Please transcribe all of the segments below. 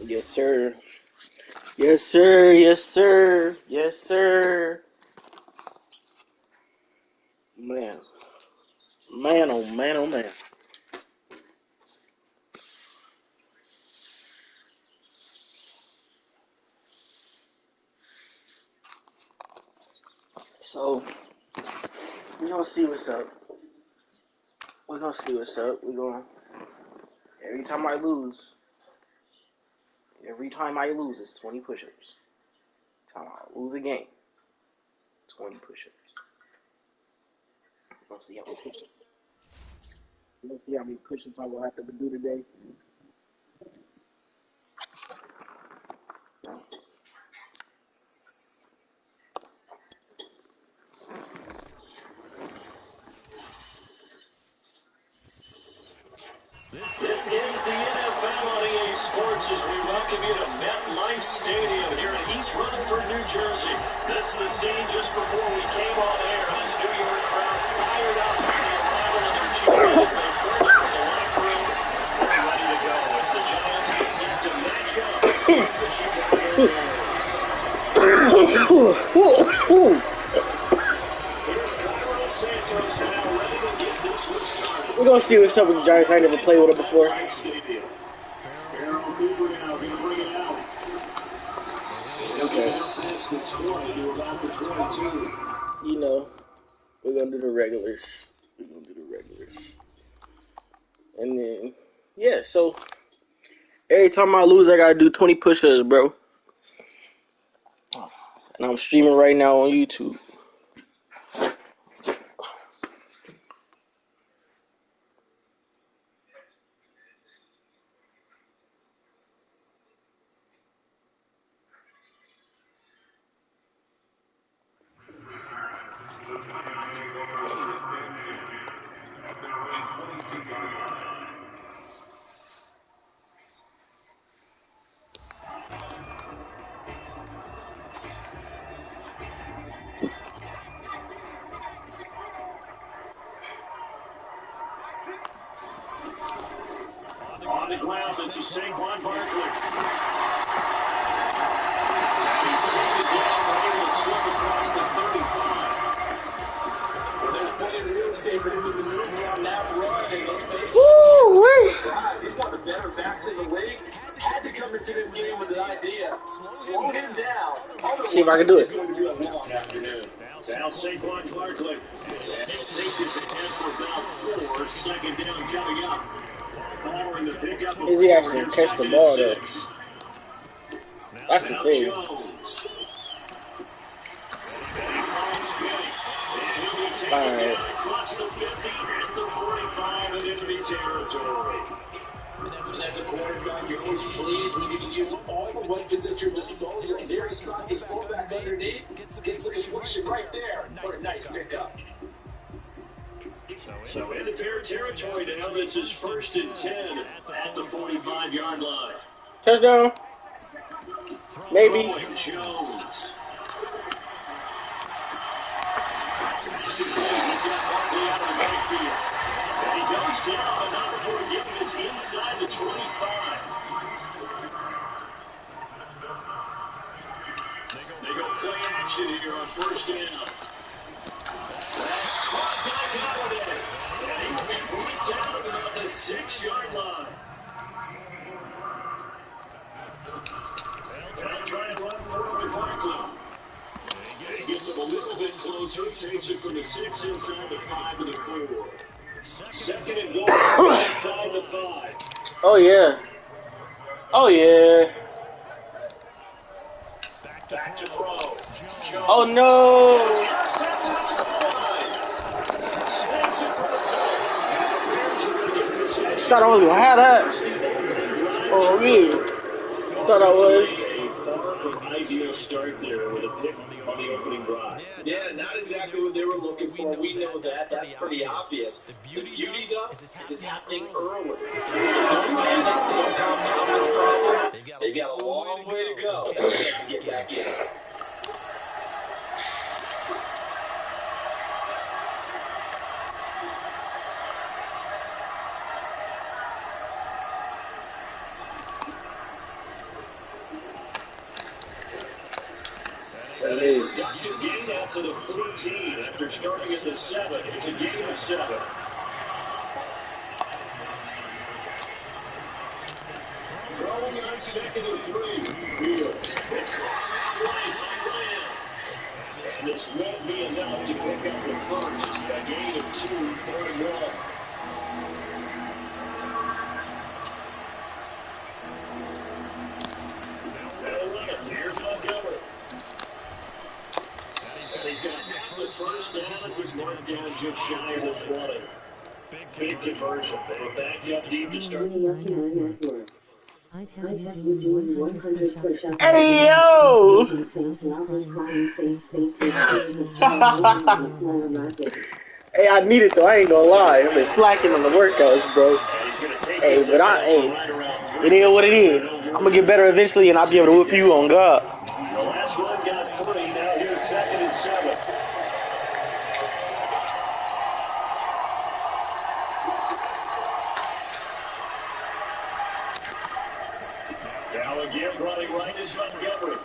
Yes, sir. Yes, sir. Yes, sir. Yes, sir. Man. Man, oh man, oh man. So, we're gonna see what's up. We're gonna see what's up. Every time I lose, it's 20 push-ups. Every time I lose a game, 20 push-ups. We're gonna see how many push-ups. We're gonna see how many push-ups I will have to do today. This is the NFL on EA Sports as we welcome you to MetLife Stadium here in East Rutherford, New Jersey. This is the scene just before we came on air. This New York crowd fired up for the arrival of their champions as they burst from the locker room. We're ready to go as the Giants get set to match up with the Chicago Bears. We're gonna see what's up with the Giants. I never played with them before. Okay. You know, we're gonna do the regulars. And then, yeah, so every time I lose, I gotta do 20 push-ups, bro. And I'm streaming right now on YouTube. On the ground, this is Saquon Barkley. He's taken down, able to slip across the 35. Well, there's plenty of real estate for him to maneuver on that run. And let's face it, he's one of the better backs in the league. Had to come into this game with an idea. Slow him down. See if I can do it. Now Saquon Barkley. And safety's ahead for about 4. Second down coming up. Is he actually going to catch the ball, though? That's the thing. Alright. As a quarterback, you're always pleased when you can use all the weapons at your disposal. There he spots his fullback underneath, gets the completion right there for a nice pickup. So into territory now. This is 1st and 10 at the 45-yard line. Touchdown. Maybe. Jones. He's got Barkley out of the backfield. And he goes down, but not before getting this inside the 25. They go play action here on 1st down. That's caught by Galladay. And he will be brought down about the 6-yard line. They'll try and run forward with Barkley. He gets him a little bit closer. Takes it from the 6 inside the 5 to the 4. 2nd and goal inside the 5. Oh, yeah. Oh, yeah. Back to throw. Jones. Oh, no. Thought I was going to have that. Oh, me. Thought I was. Ideal start there with a pick on the opening drive. Yeah, not exactly what they were looking for. We know that. That's pretty obvious. The beauty, though, is this is happening early. They've got a long way to go to get back in. productive game out to the 14 after starting at the 7. It's a game of 7. Throwing on 2nd and 3. Fields. It's caught out right by Lamb. And this won't be enough to pick up the first. A gain of 2, 3rd and 1. Here's Montgomery. And he's got half the first down as he's marked down just shy of the 20. Big conversion. They were backed up deep to start. I'd have you doing 100 push-ups. Hey, yo! Hey, I need it though. I ain't gonna lie. I've been slacking on the workouts, bro. Hey, but it is what it is. I'm gonna get better eventually, and I'll be able to whip you on God. The last one got 3. Now here's 2nd and 7. Now again running right is Montgomery.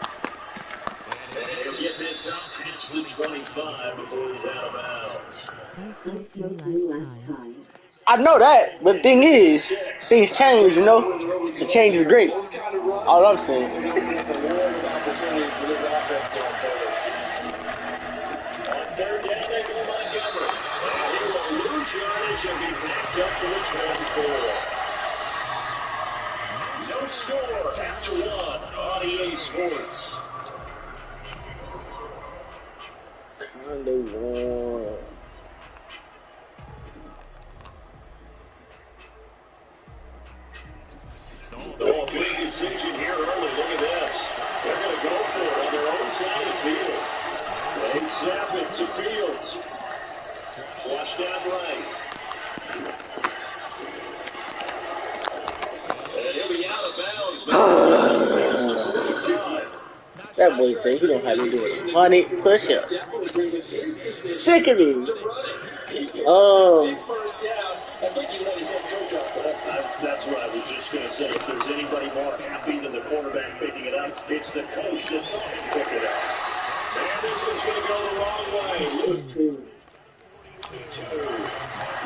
And he'll get this up past the 25 before he's out of bounds. I know that, but the thing is, things change, you know? The change is great. All I'm saying. On 3rd down, they go Montgomery. And he will lose yardage and be backed up to the 24. No score after 1 on EA Sports. Kinda one. Oh, big decision here early. Look at this. They're going to go for it on their own side of the field. They snap it to Fields. Flushed out right. And he'll be out of bounds. That boy say he don't have to do 100 push-ups. Sick of me. That's what I was just going to say. If there's anybody more happy than the quarterback picking it up, it's the coach that saw him pick it up. And this one's going to go the wrong way. It's 2.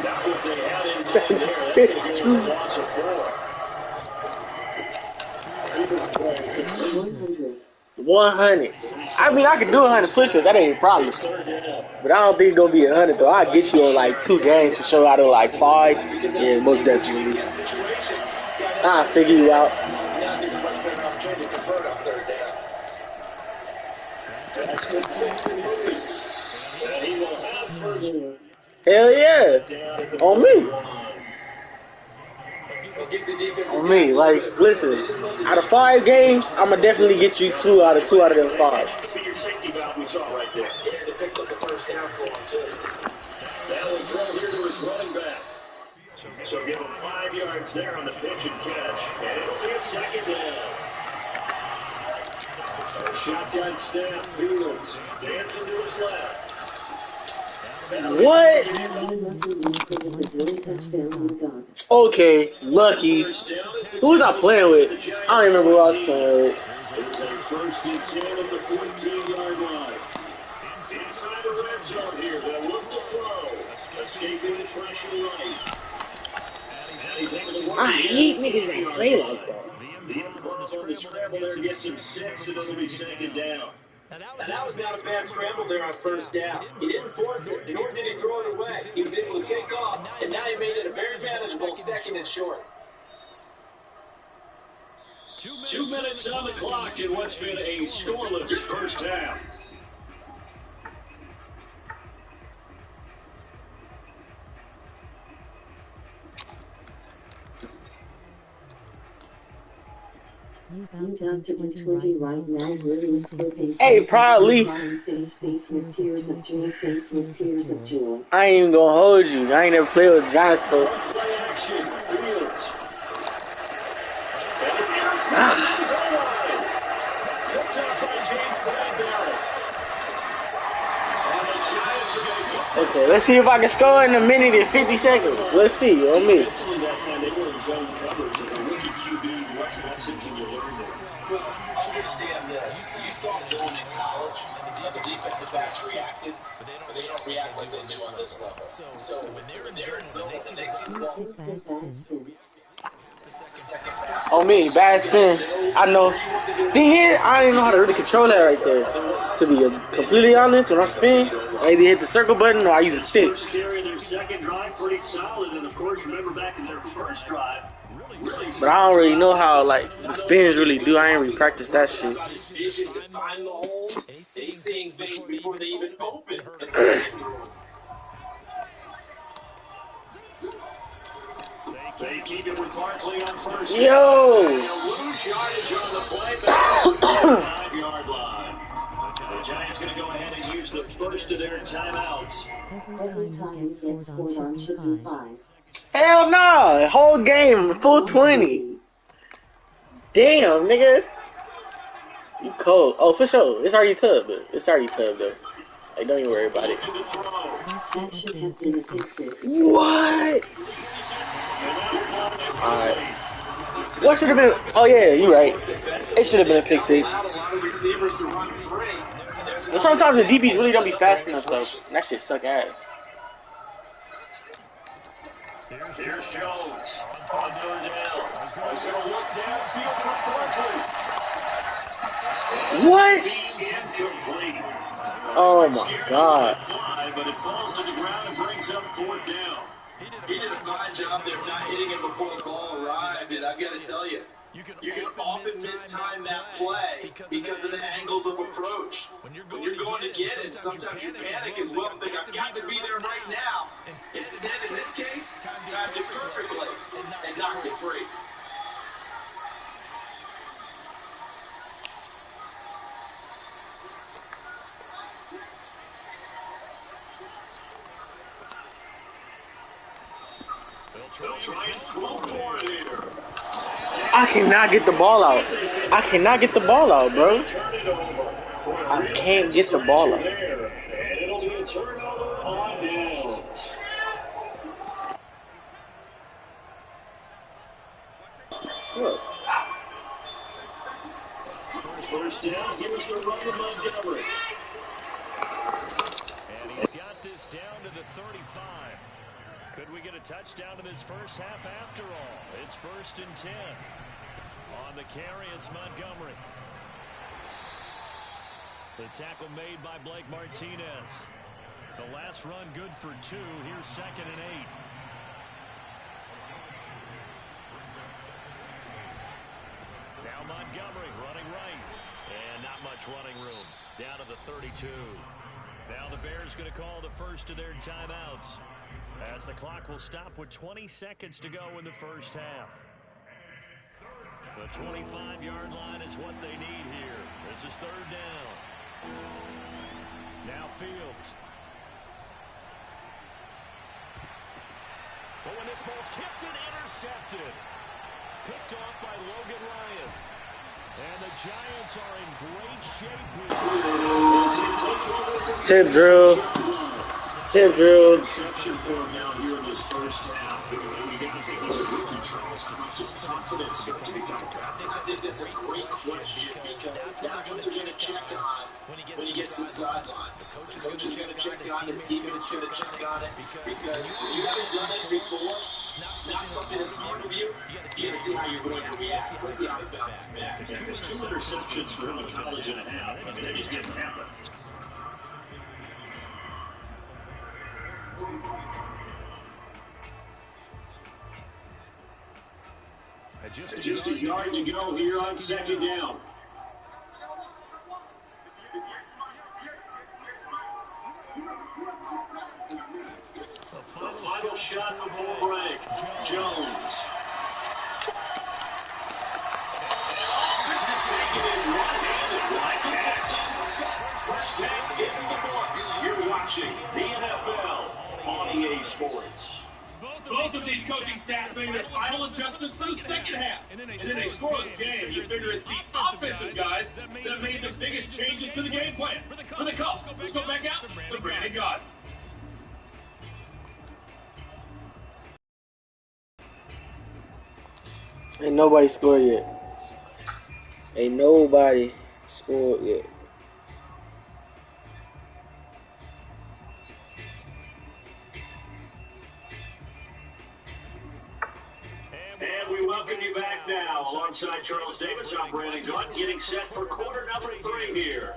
Not what they had in mind there. That's going to be a loss of 4. 100. I mean, I can do 100 push-ups. That ain't a problem. But I don't think it's going to be 100, though. I'll get you on, like, 2 games for sure out of, like, 5. Yeah, most definitely. I'll figure you out. Hell yeah. On me. On me. Like, listen, out of 5 games, I'm going to definitely get you 2 out of them 5. Your safety valve we saw right there. Yeah, they picked up the first down for him, too. That was thrown here to his running back. So give him 5 yards there on the pitch and catch. And it'll be a 2nd down. A shotgun snap, Fields dancing to his left. What? Okay, lucky. Who was I playing with? I don't even remember who I was playing with. It's a 1st and 10 at the 14-yard line. Inside the red zone here, they'll look to throw. Escaping the pressure right. I hate niggas that play like that. The improv on the scramble there gets him 6, and it'll be 2nd down. And that was not a bad scramble there on 1st down. He didn't force it, nor did he throw it away. He was able to take off, and now he made it a very manageable 2nd and short. 2 minutes on the clock in what's been a scoreless first half. Hey, probably. I ain't even gonna hold you. I ain't never played with Giants though. Okay, let's see if I can score in a minute and 50 seconds. Let's see, on me. Defensively that time, they were in zone coverage. As a rookie QB, what lesson can you learn there? Well, understand this. You saw zone in college, and the defensive backs reacted, but they don't react like they do on this level. So when they're in zone and they see the Ooh, ball, bad spin. the second pass. On me, bad spin. I know. Thing is, I didn't know how to really control that right there. To be completely honest, when I spin, I either hit the circle button or I use a stick. First carry in their second drive, pretty solid. And of course, remember back in their first drive, really But I don't really know how like the spins really do. I ain't really practiced that shit. Got his vision to find the holes, and he's seeing things before they even open. they keep it with Barkley on first. Yo! Huge yardage on the play back at the 5-yard line. The Giants going to go ahead and use the first of their timeouts. Every time this gets scored on should be 5. Hell no! Whole game, full 20. Damn, nigga. You cold. Oh, for sure. It's already tubbed, but it's already tubbed though. Like, don't even worry about it. That should have been a 6. What? Alright. What should have been? Oh yeah, you're right. It should have been a pick 6. But sometimes the DBs really don't be fast enough though. That shit suck ass. Here's Jones on third down. He's going to look downfield for Barkley. What? Incomplete. Oh my god. But it falls to the ground and brings up fourth down. He did a fine job there not hitting it before the ball arrived, and I've got to tell you, you can often mistime that play because of the angles of approach. When you're going to get it, sometimes you panic as well and think, I've got to be there right now. Instead, in this case, timed it perfectly and knocked it free. I cannot get the ball out. I cannot get the ball out, bro. I can't get the ball out. And it'll be a turnover on downs. Look. First down, here's the run of Montgomery. And he's got this down to the 35. Could we get a touchdown in this first half after all? It's 1st and 10. On the carry, it's Montgomery. The tackle made by Blake Martinez. The last run good for 2. Here's 2nd and 8. Now Montgomery running right. And not much running room. Down to the 32. Now the Bears going to call the first of their timeouts, as the clock will stop with 20 seconds to go in the first half. The 25-yard line is what they need here. This is 3rd down. Now Fields. But when this ball's tipped and intercepted. Picked off by Logan Ryan. And the Giants are in great shape here. Tip drill. Tip drill. Reception for him now here in this first half. And we got to take a rookie, Charles, because his confidence start to become back. I think that's a great question because that's what they're going to check on when he gets to the sidelines. The coach is going to check on his teammates going to check on it because you haven't done it before. It's not something that's part of you. You got to see how you're going to react. Let's see how he bounces back. There's 2 interceptions for him in college and a half. I mean, they just didn't happen. Just a yard to go here on 2nd down. The final shot before break. Jones. This is taken in one-handed. Like catch. First half in the books. You're watching the NFL on EA Sports. Both of these coaching staffs made their final adjustments for the second half. And then they score this game. You figure it's the offensive guys that made the biggest changes to the game plan. For the Cubs, let's go back out to Brandon God. Ain't nobody scored yet. Ain't nobody scored yet. And we welcome you back now. Alongside Charles Davis, I'm Brandon Gunn, getting set for quarter number 3 here.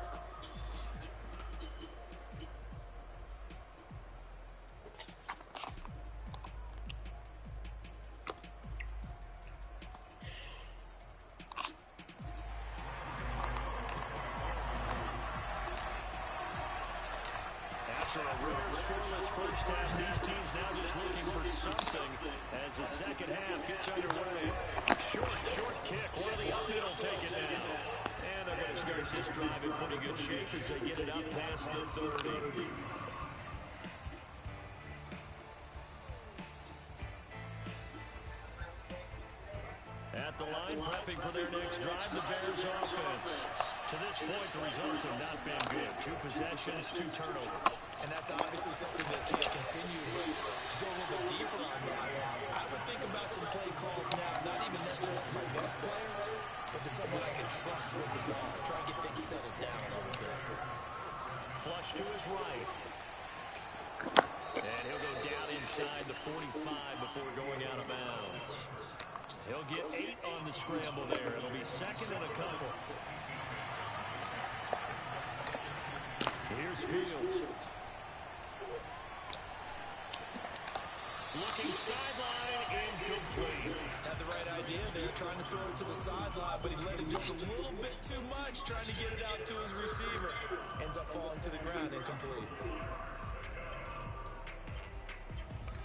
After a rare scoreless first half, these teams now just looking for something as the second half gets underway. Short kick. One of the up will take it down. And they're going to start this drive in pretty good shape as they get it up past the 30. At the line, prepping for their next drive, the Bears offense. To this point, the results have not been good. 2 possessions, 2 turnovers. And that's obviously something that can't continue. But to go a little bit deeper on that, I would think about some play calls now, not even necessarily to my best player, but to someone I can trust with the ball. Try and get things settled down a little bit. Flush to his right. And he'll go down inside the 45 before going out of bounds. He'll get 8 on the scramble there. It'll be second and a couple. Here's Fields. Looking sideline, incomplete. Had the right idea there, trying to throw it to the sideline, but he let it just a little bit too much, trying to get it out to his receiver. Ends up falling to the ground, incomplete.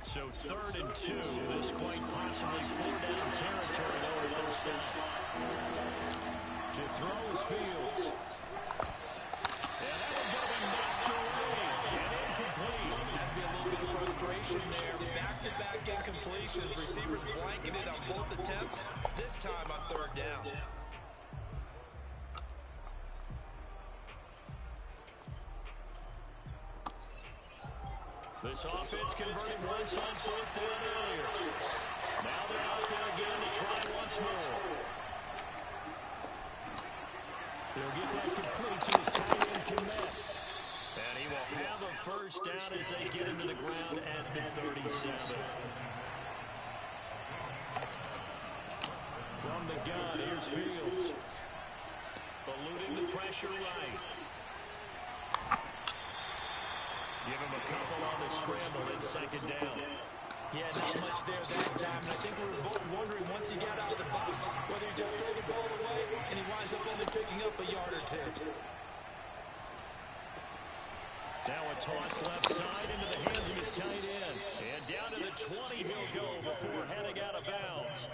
So 3rd and 2. This quite possibly 4-down territory over first down. To throw is Fields. And that one going to be knocked away and incomplete. Has to be a little bit of frustration there. Back-to-back incompletions. Receivers blanketed on both attempts. This time on 3rd down. This offense converted once on 4th down earlier. Now they're out there again to try once more. They'll get that complete to his tight end commit. And he will have a first down as they get into the ground at the 37. From the gun, here's Fields. Eluding the pressure right. Give him a couple on the scramble and 2nd down. Yeah, not much there that time. And I think we were both wondering once he got out of the box whether he just throw the ball away and he winds up only picking up a yard or 2. Now a toss left side into the hands of his tight end. And down to the 20 he'll go before heading out of bounds.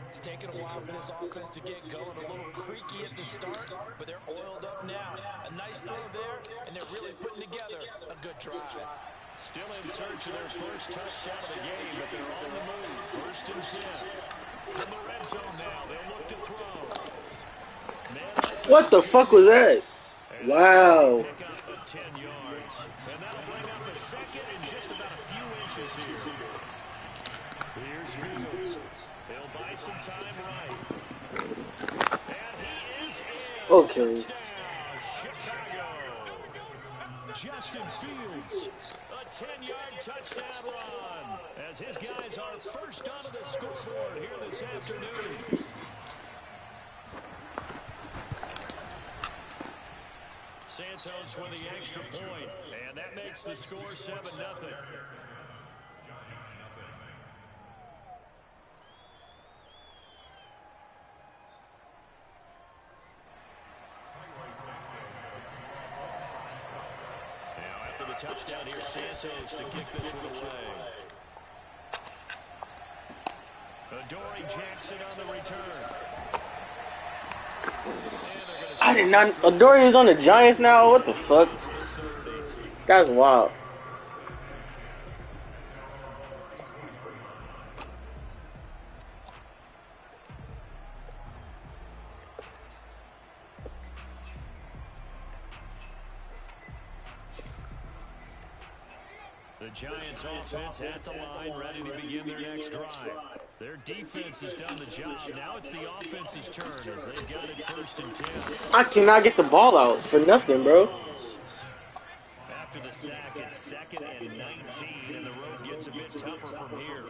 It's taken a while for this offense to get going. A little creaky at the start, but they're oiled up now. A nice throw there, and they're really putting together a good drive. Still in search of their first touchdown of the game, but they're on the move. 1st and 10. From the red zone now, they'll look to throw. What the fuck was that? Wow. Pick up of 10 yards. And that'll bring up a second in just about a few inches here. Here's Fields. He'll buy some time right. And he is in. Okay. Touchdown, Chicago. Justin Fields, a 10-yard touchdown run as his guys are first onto the scoreboard here this afternoon. Santos with the extra point, and that makes the score 7-0. The touchdown here, Santos to kick this one away. Adoree Jackson on the return. I did not. Adoree is on the Giants now? What the fuck? That's wild. The Giants offense at the line, ready to begin their next drive. Their defense has done the job. Now it's the offense's turn as they've got it 1st and 10. I cannot get the ball out for nothing, bro. After the sack, it's 2nd and 19, and the road gets a bit tougher from here.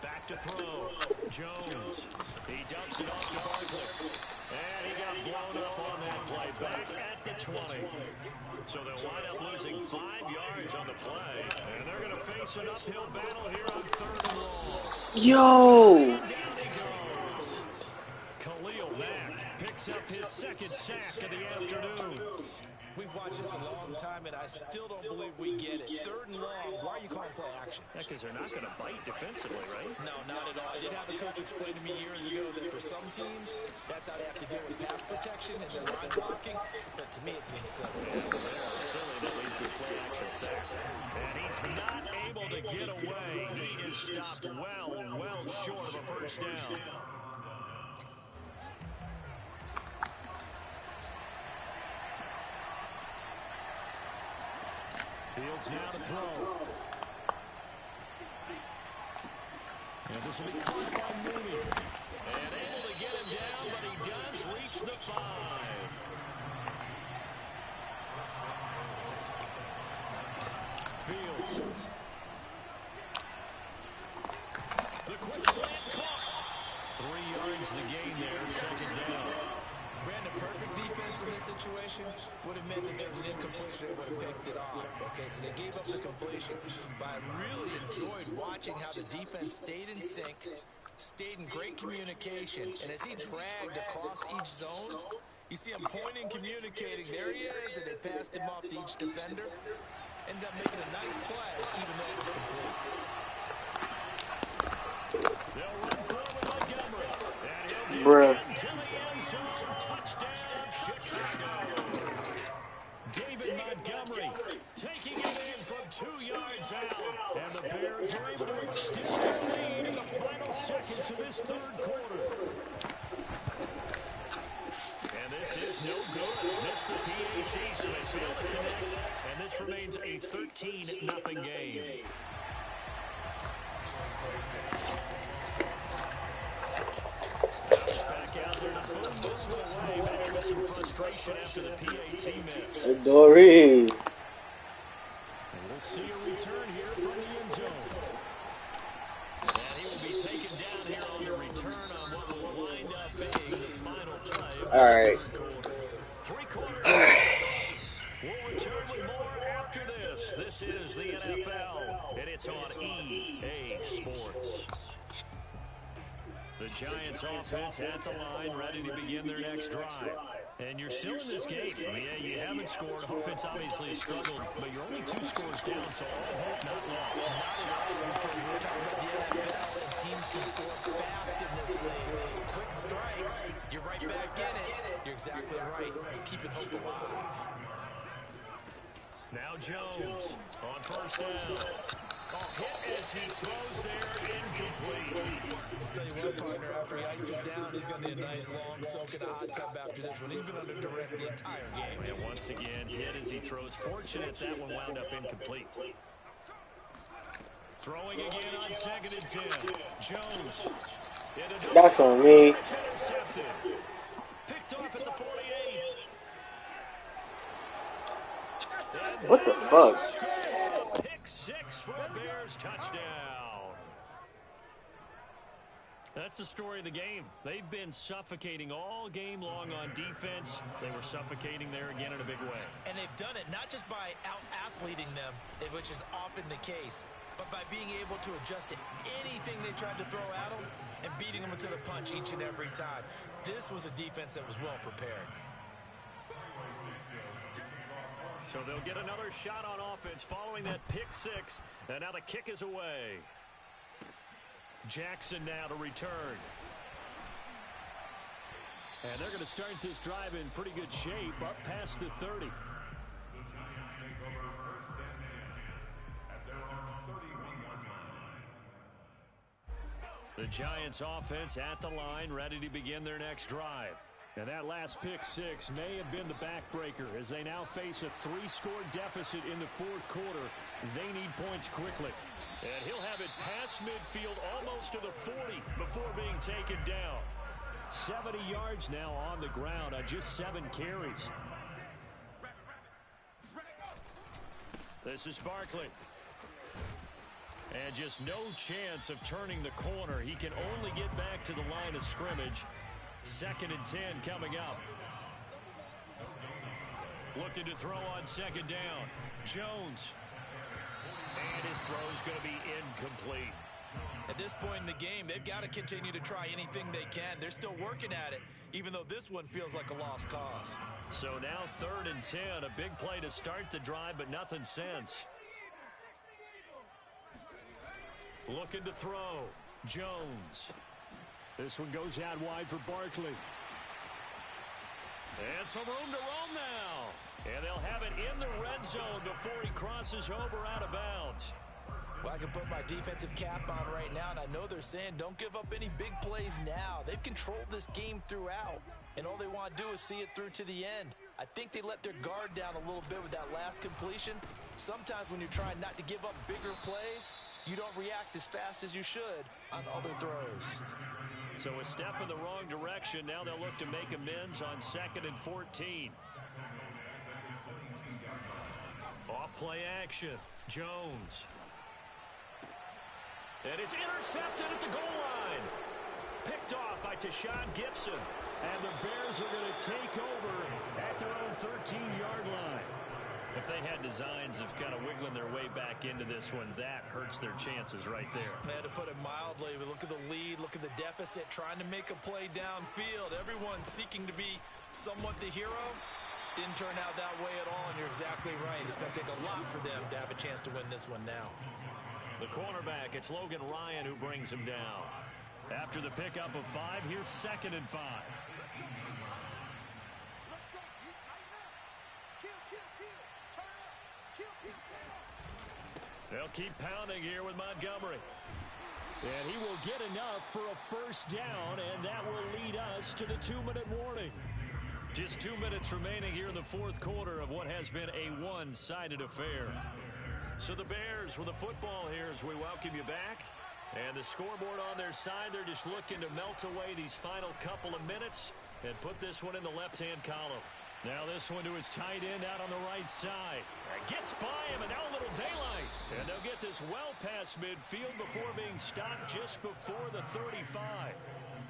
Back to throw. Jones. He dumps it off to Barkley. And he got blown up on that play. Back at the 20. So they'll wind up losing 5 yards on the play. And they're going to face an uphill battle here on 3rd and long. Yo! Down he goes. Khalil Mack picks up his 2nd sack of the afternoon. We've watched this a long time, and I still don't believe we get it. 3rd and long, why are you calling play action? Yeah, because they're not going to bite defensively, right? No, not at all. I did have a coach explain to me years ago that for some teams, that's how they have to deal with pass protection and their line blocking. But to me, it seems silly. Yeah, well, they are silly that leads to a play action sack. And he's not able to get away. He is stopped well short of a 1st down. Fields now to throw. And this will be caught by Mooney. And able to get him down, but he does reach the 5. Fields. The quick slant caught. 3 yards the gain there, 2nd down. Brandon, perfect defense in this situation would have meant that there was an incompletion. They would have picked it off. Okay, so they gave up the completion. But I really enjoyed watching how the defense stayed in sync, stayed in great communication. And as he dragged across each zone, you see him pointing, communicating. There he is, and they passed him off to each defender. Ended up making a nice play, even though it was complete. They'll run forward Montgomery. And he'll Bruh. get into the end zone. Touchdown, Chicago. David Montgomery taking it in from 2 yards out. And the Bears are able to extend their lead in the final seconds of this 3rd quarter. And this is no good. Missed the PAT, so they fail to connect. And this remains a 13-0 game. Back out there to boom this one away. Maybe with some frustration after the PAT miss. Dory. And we'll see a return here from the end zone. And he will be taken down here on the return on what will wind up being the final play of the All right. 3rd quarter. 3 quarters. We'll return with more after this. This is the NFL, and it's on EA Sports. The Giants offense at the line, ready to begin their next drive. And you're still in this game. Yeah, you haven't scored. Offense obviously struggled, but you're only 2 scores down, so all hope not lost. Not at all, because we're talking about the NFL, and teams can score fast in this league. Quick strikes, you're right back in it. You're exactly right. Keeping hope alive. Now Jones on 1st down. Hit as he throws there, incomplete. I'll tell you what, partner, after he ices down, he's going to need a nice long soak in a hot tub after this one. He's been under duress the entire game. And once again, hit as he throws. Fortunate that one wound up incomplete. Throwing again on 2nd and 10. Jones. That's on me. Intercepted. Picked off at the 48. What the fuck? Pick 6 for a Bears touchdown. That's the story of the game. They've been suffocating all game long on defense. They were suffocating there again in a big way. And they've done it not just by out-athleting them, which is often the case, but by being able to adjust to anything they tried to throw at them and beating them to the punch each and every time. This was a defense that was well prepared. So they'll get another shot on offense following that pick 6. And now the kick is away. Jackson now to return. And they're going to start this drive in pretty good shape up past the 30. The Giants offense at the line, ready to begin their next drive. And that last pick six may have been the backbreaker as they now face a 3-score deficit in the fourth quarter. They need points quickly. And he'll have it past midfield almost to the 40 before being taken down. 70 yards now on the ground on just 7 carries. This is Barkley. And just no chance of turning the corner. He can only get back to the line of scrimmage. 2nd and 10 coming up. Looking to throw on 2nd down. Jones. And his throw is going to be incomplete. At this point in the game, they've got to continue to try anything they can. They're still working at it, even though this one feels like a lost cause. So now 3rd and 10. A big play to start the drive, but nothing since. Looking to throw. Jones. This one goes out wide for Barkley. And some room to roam now. And they'll have it in the red zone before he crosses over out of bounds. Well, I can put my defensive cap on right now, and I know they're saying don't give up any big plays now. They've controlled this game throughout, and all they want to do is see it through to the end. I think they let their guard down a little bit with that last completion. Sometimes when you're trying not to give up bigger plays, you don't react as fast as you should on other throws. So a step in the wrong direction. Now they'll look to make amends on 2nd and 14. Off play action. Jones. And it's intercepted at the goal line. Picked off by Tashawn Gibson. And the Bears are going to take over at their own 13-yard line. If they had designs of kind of wiggling their way back into this one, that hurts their chances right there. They had to put it mildly. We look at the lead, look at the deficit, trying to make a play downfield. Everyone seeking to be somewhat the hero. Didn't turn out that way at all, and you're exactly right. It's going to take a lot for them to have a chance to win this one now. The cornerback, it's Logan Ryan who brings him down. After the pickup of 5, here's 2nd and 5. They'll keep pounding here with Montgomery. And he will get enough for a first down, and that will lead us to the 2-minute warning. Just 2 minutes remaining here in the fourth quarter of what has been a one-sided affair. So the Bears with the football here as we welcome you back. And the scoreboard on their side, they're just looking to melt away these final couple of minutes and put this one in the left-hand column. Now this one to his tight end out on the right side. Gets by him, and now a little daylight. And they'll get this well past midfield before being stopped just before the 35.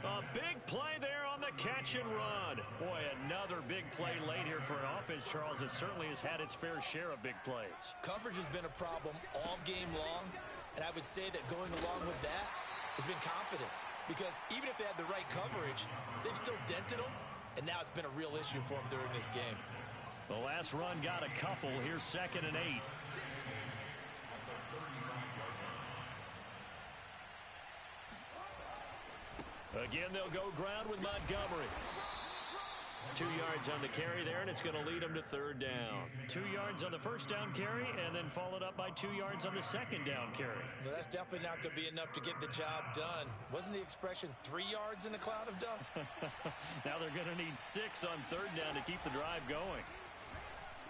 A big play there on the catch and run. Boy, another big play late here for an offense, Charles, that certainly has had its fair share of big plays. Coverage has been a problem all game long, and I would say that going along with that has been confidence. Because even if they had the right coverage, they've still dented them, and now it's been a real issue for them during this game. The last run got a couple. Here's 2nd and 8. Again, they'll go ground with Montgomery. 2 yards on the carry there, and it's going to lead them to 3rd down. 2 yards on the first down carry, and then followed up by 2 yards on the 2nd down carry. Well, that's definitely not going to be enough to get the job done. Wasn't the expression 3 yards in a cloud of dust? Now they're going to need 6 on 3rd down to keep the drive going.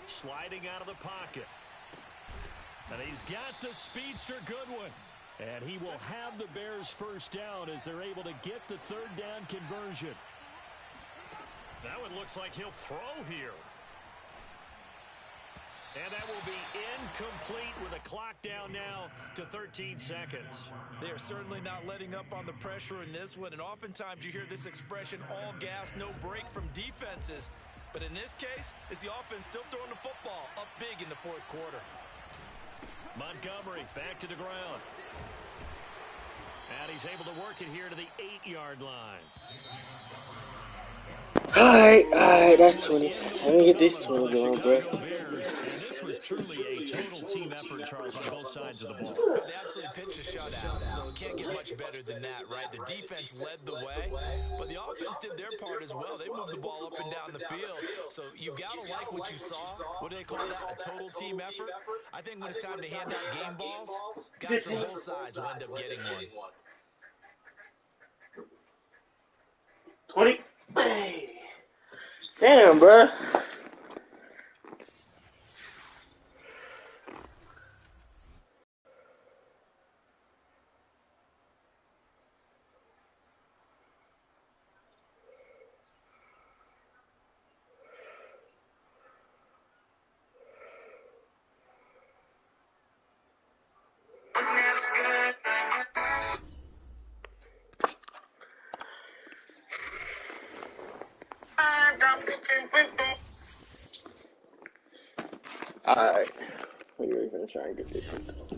Sliding out of the pocket. And he's got the speedster Goodwin. And he will have the Bears first down as they're able to get the 3rd down conversion. That one looks like he'll throw here. And that will be incomplete with a clock down now to 13 seconds. They are certainly not letting up on the pressure in this one. And oftentimes you hear this expression, all gas, no break from defenses. But in this case, it's the offense still throwing the football up big in the fourth quarter. Montgomery back to the ground. And he's able to work it here to the 8-yard line. All right, that's 20. Let me get this 20 going, bro. This was truly a total team effort, Charles, on both sides of the ball. They absolutely pitched a shutout, so it can't get much better than that, right? The defense led the way, but the offense did their part as well. They moved the ball up and down the field, so you got to like what you saw. What do they call that, a total team effort? I think when it's time to hand out game balls, guys from both sides will end up getting one. 20. Hey. Damn, bro. Alright. We're really gonna try and get this hit though.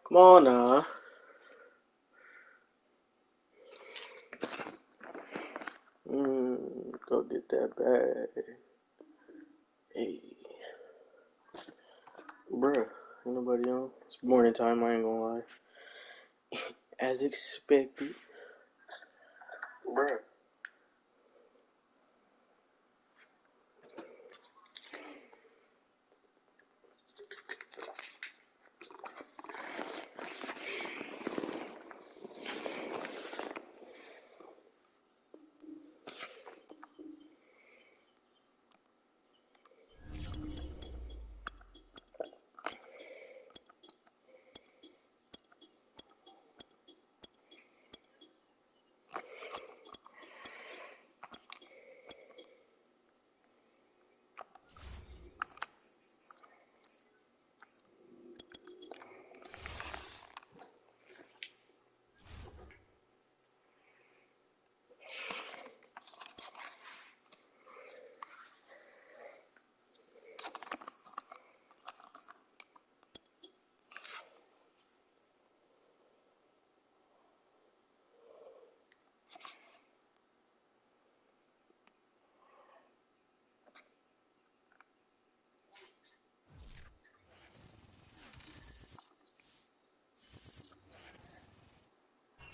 Come on now. Go get that bag. Hey. Bruh, ain't nobody on. It's morning time, I ain't gonna lie. As expected. Bruh.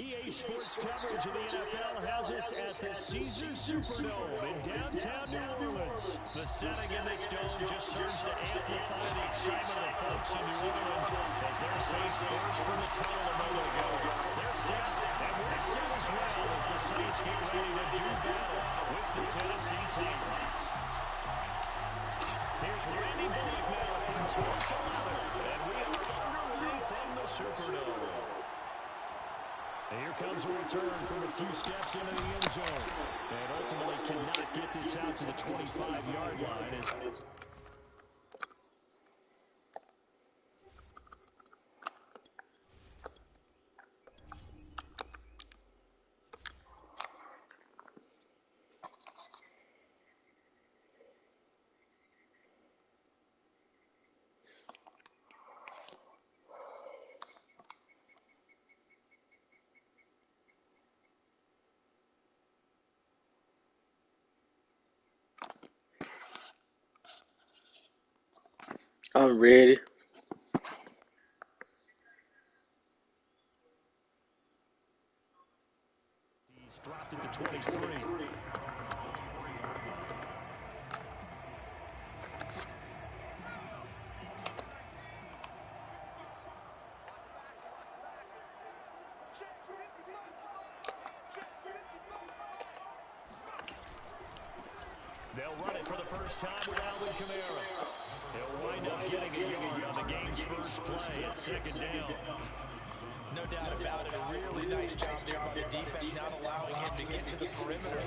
EA Sports coverage of the NFL has us at the Caesars Superdome in downtown New Orleans. The setting in this dome just serves to amplify the excitement of the folks in New Orleans as their Saints burst from the tunnel a moment ago. They're set, and we're set as well as the Saints get ready to do battle with the Tennessee Titans. Here's Randy Bullock now at the top to leather, and we are underway from the Superdome. And here comes a return from a few steps into the end zone. And ultimately cannot get this out to the 25-yard line. I'm ready. He's dropped at the 23. They'll run it for the first time with Alvin Kamara. He'll wind up getting a yard on the game's first play at second down. No doubt about it. A really nice job there by the defense, not allowing him to get to the perimeter.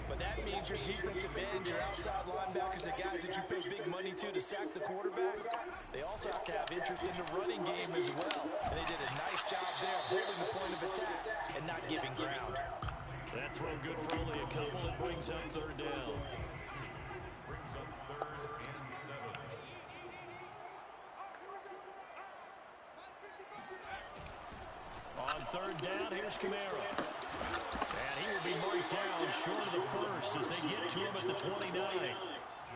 But that means your defensive ends, your outside linebackers, the guys that you pay big money to sack the quarterback, they also have to have interest in the running game as well. And they did a nice job there holding the point of attack and not giving ground. That throw good for only a couple. It brings up third down. On third down, here's Kamara. And he will be marked down short of the first as they get to him at the 29.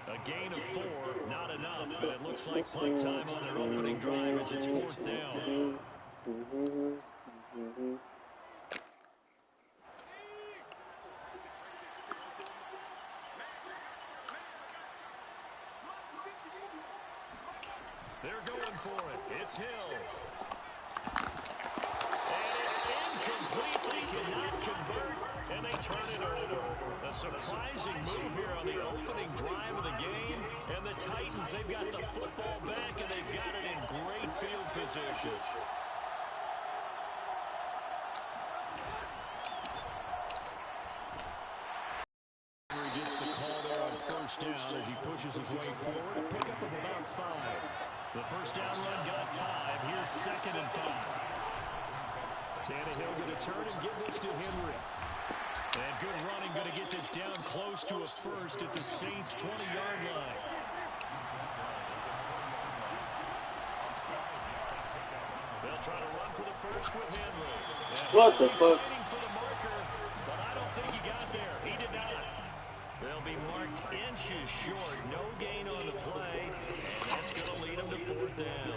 A gain of 4, not enough. And it looks like punt time on their opening drive as it's fourth down. They're going for it. It's Hill. And it's incomplete. They cannot convert, and they turn it over. A surprising move here on the opening drive of the game. And the Titans, they've got the football back, and they've got it in great field position. He gets the call there on first down as he pushes his way forward. A pickup of about 5. The first down run got 5. Here's 2nd and 5. Tannehill going to turn and give this to Henry. And good running, going to get this down close to a first at the Saints' 20-yard line. They'll try to run for the first with Henry. What the fuck? For the marker, but I don't think he got there. He did not. They'll be marked inches short. No gain on the play, and that's going to lead them to fourth down.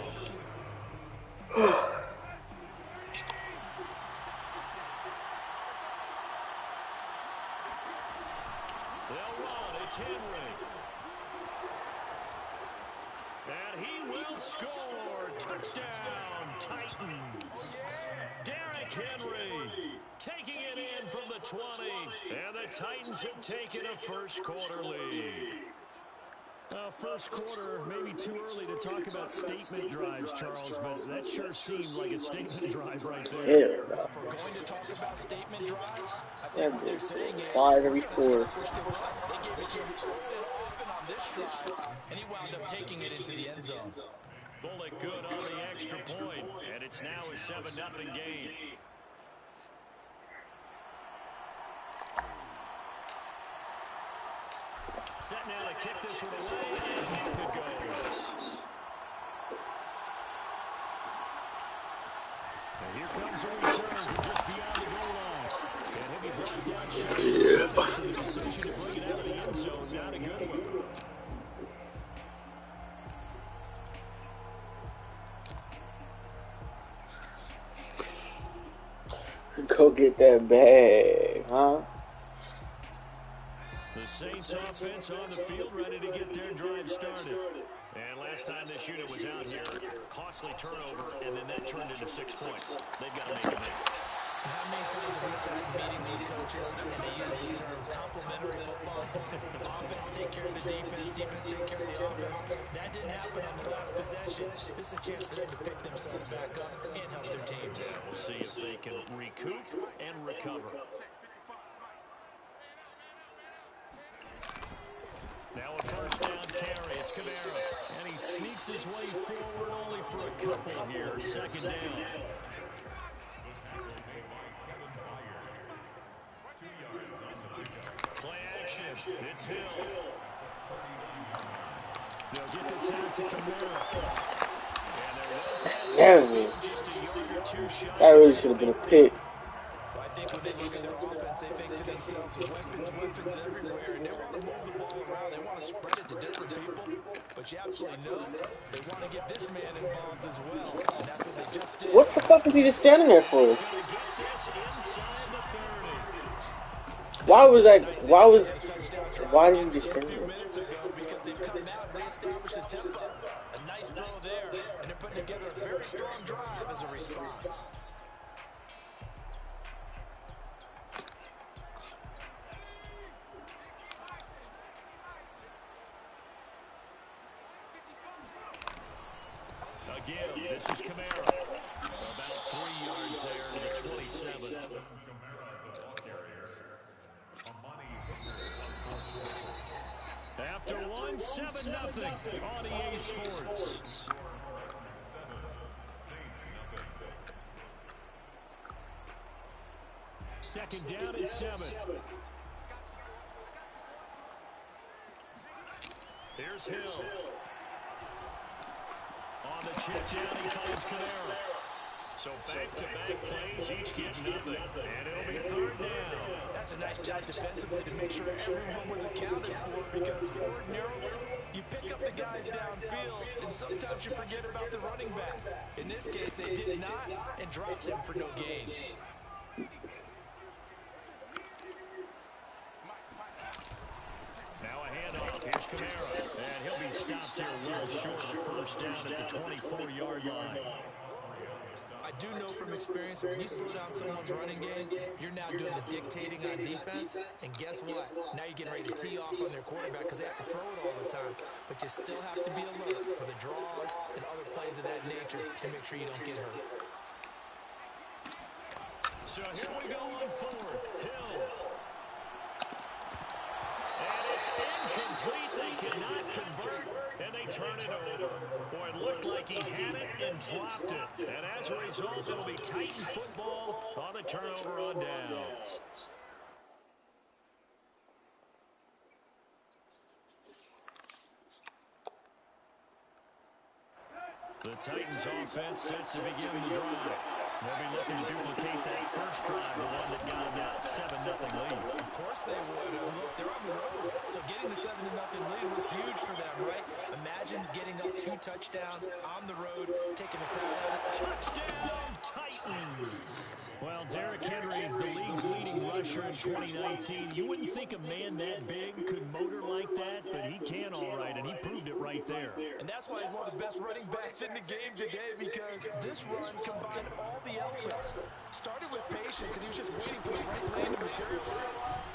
They'll run. It's Henry. And he will score. Touchdown, Titans. Derrick Henry taking it in from the 20. And the Titans have taken a first-quarter lead. First quarter, maybe too early to talk about statement drives, Charles, but that sure seemed like a statement drive right there. Yeah. If we're going to talk about statement drives, I think what they're saying is 5 every score. they gave it to him early and often on this drive, and he wound up taking it into the end zone. Bullet good on the extra point, and it's now a 7-0 game. Set now to kick this one away, and off it goes. And here comes a return from just beyond the goal line. And he'll be brought down short. So the decision to bring it out of the end zone, not a good one. Go get that bag, huh? The Saints offense on the field, ready to get their drive started. And last time this unit was out here, costly turnover, and then that turned into 6 points. They've got to make amends. How many times have we sat in meetings with coaches and they use the term complementary football? Offense take care of the defense, defense take care of the offense. That didn't happen on the last possession. This is a chance for them to pick themselves back up and help their team. Yeah, we'll see if they can recoup and recover. Now a first down carry. It's Kamara. And he sneaks his way forward only for a couple here. 2nd down. Play action. It's Hill. They'll get this out to Kamara. Damn. That really should have been a pick. I think when they look at their offense, they think to themselves, weapons everywhere, and they want to move the ball around. They want to spread it to different people, but you absolutely know they want to get this man involved as well, and that's what they just did. What the fuck was he just standing there for? Why did he just stand there? Minutes ago, because they've come out and reestablished the tempo. A nice throw there, and they're putting together a very strong drive as a response. Again, this is Kamara. About 3 yards there to the 27. After 1, 7-0 on EA Sports. Second down and 7. Here's Hill. On the check down, he finds Kamara. So back-to-back plays, each get nothing. And it'll be third down. That's a nice job defensively to make sure everyone was accounted for, because ordinarily you pick up the guys downfield and sometimes you forget about the running back. In this case, they did not and dropped him for no gain. Now a handoff. Here's Kamara. And he'll be stopped here well short of the first down at the 24-yard line. I do know from experience that when you slow down someone's running game, you're now doing the dictating on defense. And guess what? Now you're getting ready to tee off on their quarterback because they have to throw it all the time. But you still have to be alert for the draws and other plays of that nature to make sure you don't get hurt. So here we go on fourth. Hill. And it's incomplete. They cannot convert, and they turn it over. Boy, it looked like he had it and dropped it. And as a result, it'll be Titan football on the turnover on downs. The Titans offense set to begin the drive. They'll be looking to duplicate that first drive, the one that got them that 7-0 lead. Of course they would. Look, they're on the road. So getting the 7-0 lead was huge for them, right? Imagine getting up 2 touchdowns on the road, taking the crowd out. Touchdown, Titans! Well, Derrick Henry, the league's leading rusher in 2019. You wouldn't think a man that big could motor like that, but he can all right, and he proved it right there. And that's why he's one of the best running backs in the game today, because this run combined all the elements. Started with patience, and he was just waiting for the right lane to materialize.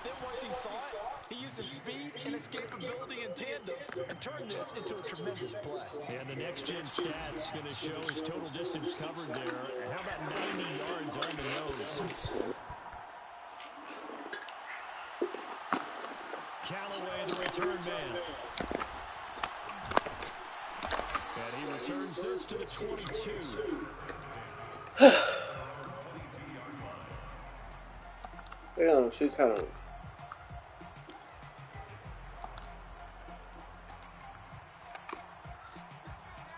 Then once he saw it, he used his speed and escapability in tandem and turned this into a tremendous play. And the next-gen stats going to show his total distance covered there. How about 90 yards on the nose? Callaway, the return man. And he returns this to the 22. Damn, she kind of.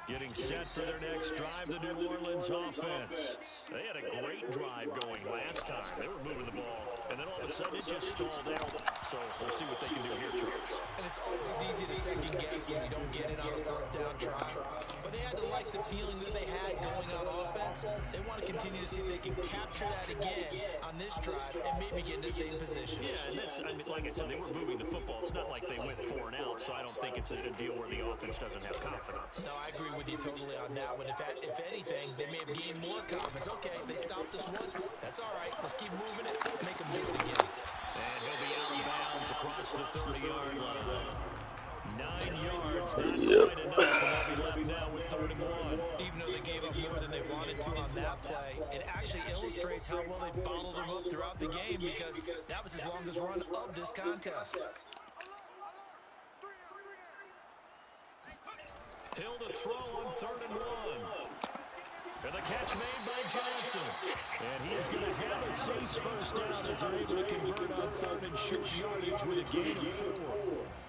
Getting set for their next drive, the New Orleans offense. They had a great drive going last time. They were moving the ball, and then all of a sudden it just stalled out. So we'll see what they can do here, Charles. And it's always easy to second guess when you don't get it on a fourth down try. But they had to like the feeling that they had going on offense. They want to continue to see if they can capture that again on this drive and maybe get in the same position. Yeah, and that's, I mean, like I said, they were moving the football. It's not like they went 4 and out, so I don't think it's a deal where the offense doesn't have confidence. No, I agree with you totally on that one. If anything, they may have gained more confidence. Okay, they stopped us once. That's all right. Let's keep moving it. Make them do it again. And he'll be out of bounds across the 30-yard line. 9 yards, not quite enough, and they'll be left now with 3rd and 1. Even though they gave up more than they wanted to on that play, it actually illustrates how well they bottled them up throughout the game, because that was his longest run of this contest. Hill to throw on 3rd and 1. And the catch made by Johnson. And he is going to have a Saints first down as they're able to convert on 3rd and short yardage with a gain of 4.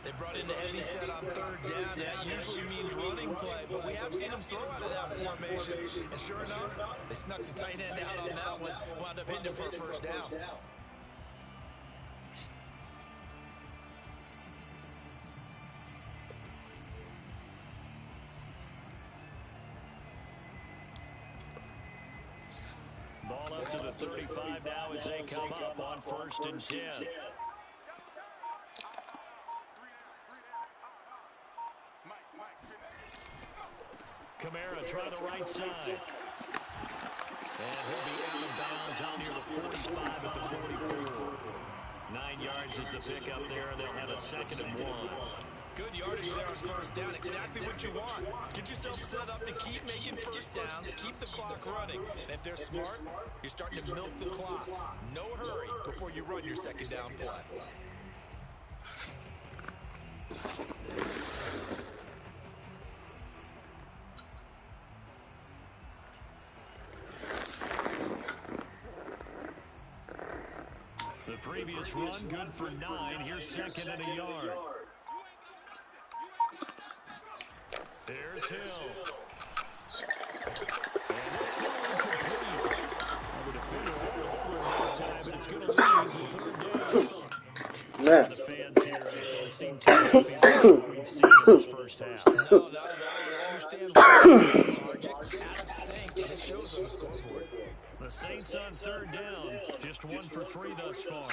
They brought in the heavy set on 3rd down. That usually means running play, but we have seen them throw out of that formation. And sure enough, they snuck the tight end out on that one, wound up hitting him for a first down. Ball up to the 35 now as they come up on 1st and 10. Kamara try the right side. And he'll be out of bounds out near the 45 at the 44. 9 yards is the pickup there, and they'll have a 2nd and 1. Good yardage there on first down. Exactly what you want. Get yourself set up to keep making first downs, keep the clock running. And if they're smart, you're starting to milk the clock. No hurry before you run your 2nd down play. previous run, good for 9. Here's second and a yard. Here's Hill. And this throw incomplete. Well, the defender all over him that time, but it's going to lead to third down. Some of the fans here don't seem too happy with what we've seen in this first half. No, not at all. And I understand why. Lethargic, out of sync, and it shows on the scoreboard. The Saints on third down, just 1 for 3 thus far.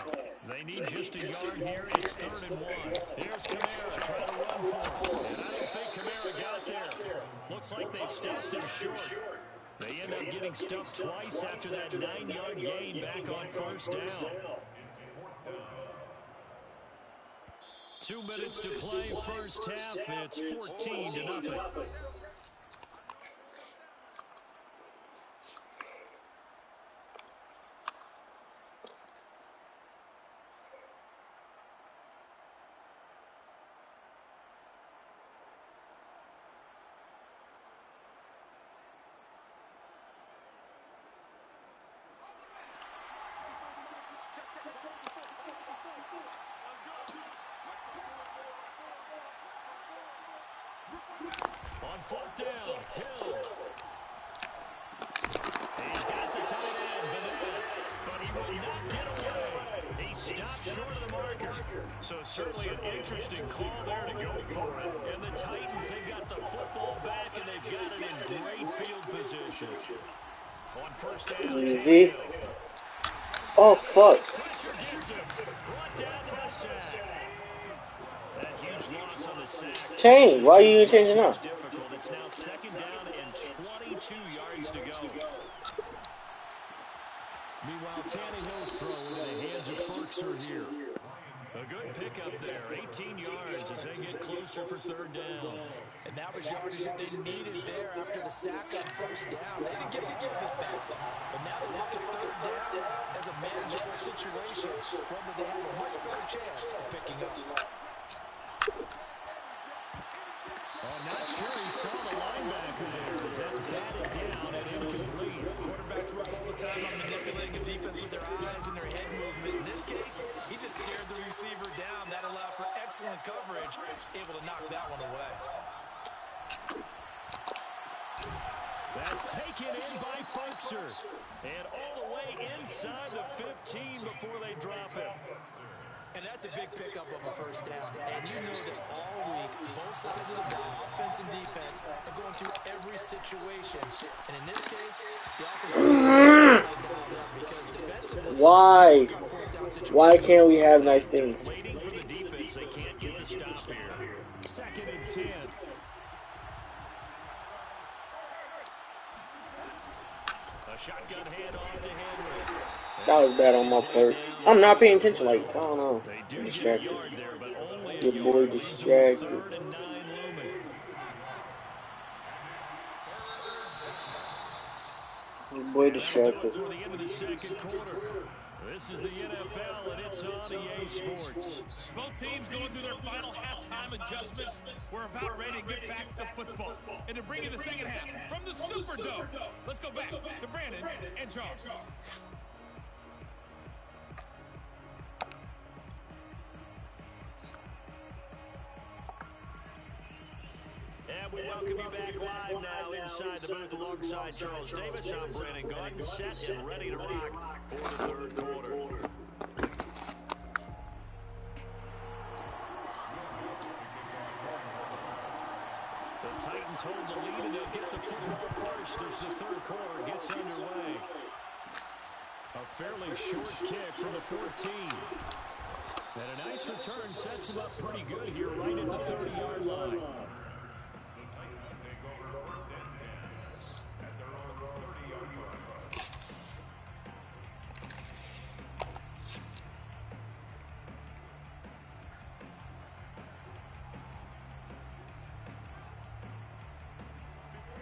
They need just a yard here. It's 3rd and 1. Here's Kamara trying to run for him. And I don't think Kamara got there. Looks like they stopped him short. They end up getting stuffed twice after that 9-yard gain back on first down. 2 minutes to play first half. It's 14-0. On 4th down, Hill. He's got the tight end, but he will not get away. He stopped short of the marker. So certainly an interesting call there to go for it. And the Titans, they've got the football back, and they've got it in great field position. On 1st down, easy. Oh, fuck. pressure gets him. Brought down for a sack. That huge loss on the sack. Change. Why are you changing now? Difficult. It's now 2nd down and 22 yards to go. Meanwhile, Tannehill's throw into the hands of Ferkser here. A good pickup there. 18 yards as they get closer for 3rd down. And that was yardage that they needed there after the sack on 1st down. They didn't get all of it back. But now they look at 3rd down as a manageable situation, one where they have a much better chance of picking up. I'm not sure he saw the linebacker there as that's batted down and incomplete. Quarterbacks work all the time on manipulating a defense with their eyes and their head movement. In this case, he just stared the receiver down. That allowed for excellent coverage, able to knock that one away. That's taken in by Ferkser. And all the way inside the 15 before they drop it. And that's a big pickup of a 1st down. And you know that all week, both sides of the ball, offense and defense, are going through every situation. And in this case, the offense because defensively, Why? Why can't we have nice things? Waiting for the defense, they can't get the stop here. 2nd and 10. A shotgun handoff to Henry. That was bad on my part. I'm not paying attention. Like, I don't know. They do I'm get a distracted. yard there, but only a Your boy yard. distracted. 3rd and 9 looming. Your boy distracted. For the end of the 2nd quarter. This is the NFL, and it's on EA Sports. Both teams going through their final halftime adjustments. We're about ready to get back to football. And to bring you the 2nd half from the Superdome, let's go back to Brandon and Charles. And we welcome you back live now inside the booth alongside Charles Davis. I'm Brandon Gordon, set and ready to rock for the 3rd quarter. The Titans hold the lead, and they'll get the football first as the 3rd quarter gets underway. A fairly short kick from the 14. And a nice return sets him up pretty good here right at the 30-yard line.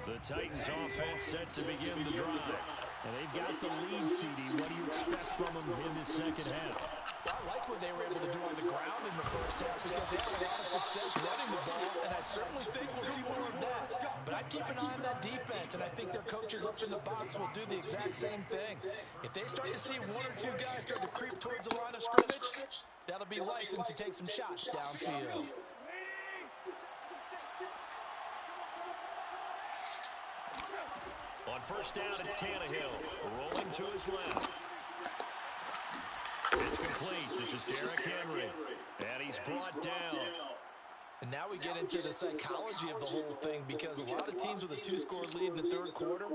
The Titans offense set to begin the drive. And they've got the lead, CD. What do you expect from them in the 2nd half? Well, I like what they were able to do on the ground in the 1st half because they had a lot of success running the ball, and I certainly think we'll see more of that. But I'd keep an eye on that defense, and I think their coaches up in the box will do the exact same thing. If they start to see one or two guys start to creep towards the line of scrimmage, that'll be license to take some shots downfield. On first down, it's Tannehill rolling to his left. It's complete. This is Derrick Henry, and he's brought down. And now we get into the psychology of the whole thing, because a lot of teams with a 2-score lead in the third quarter,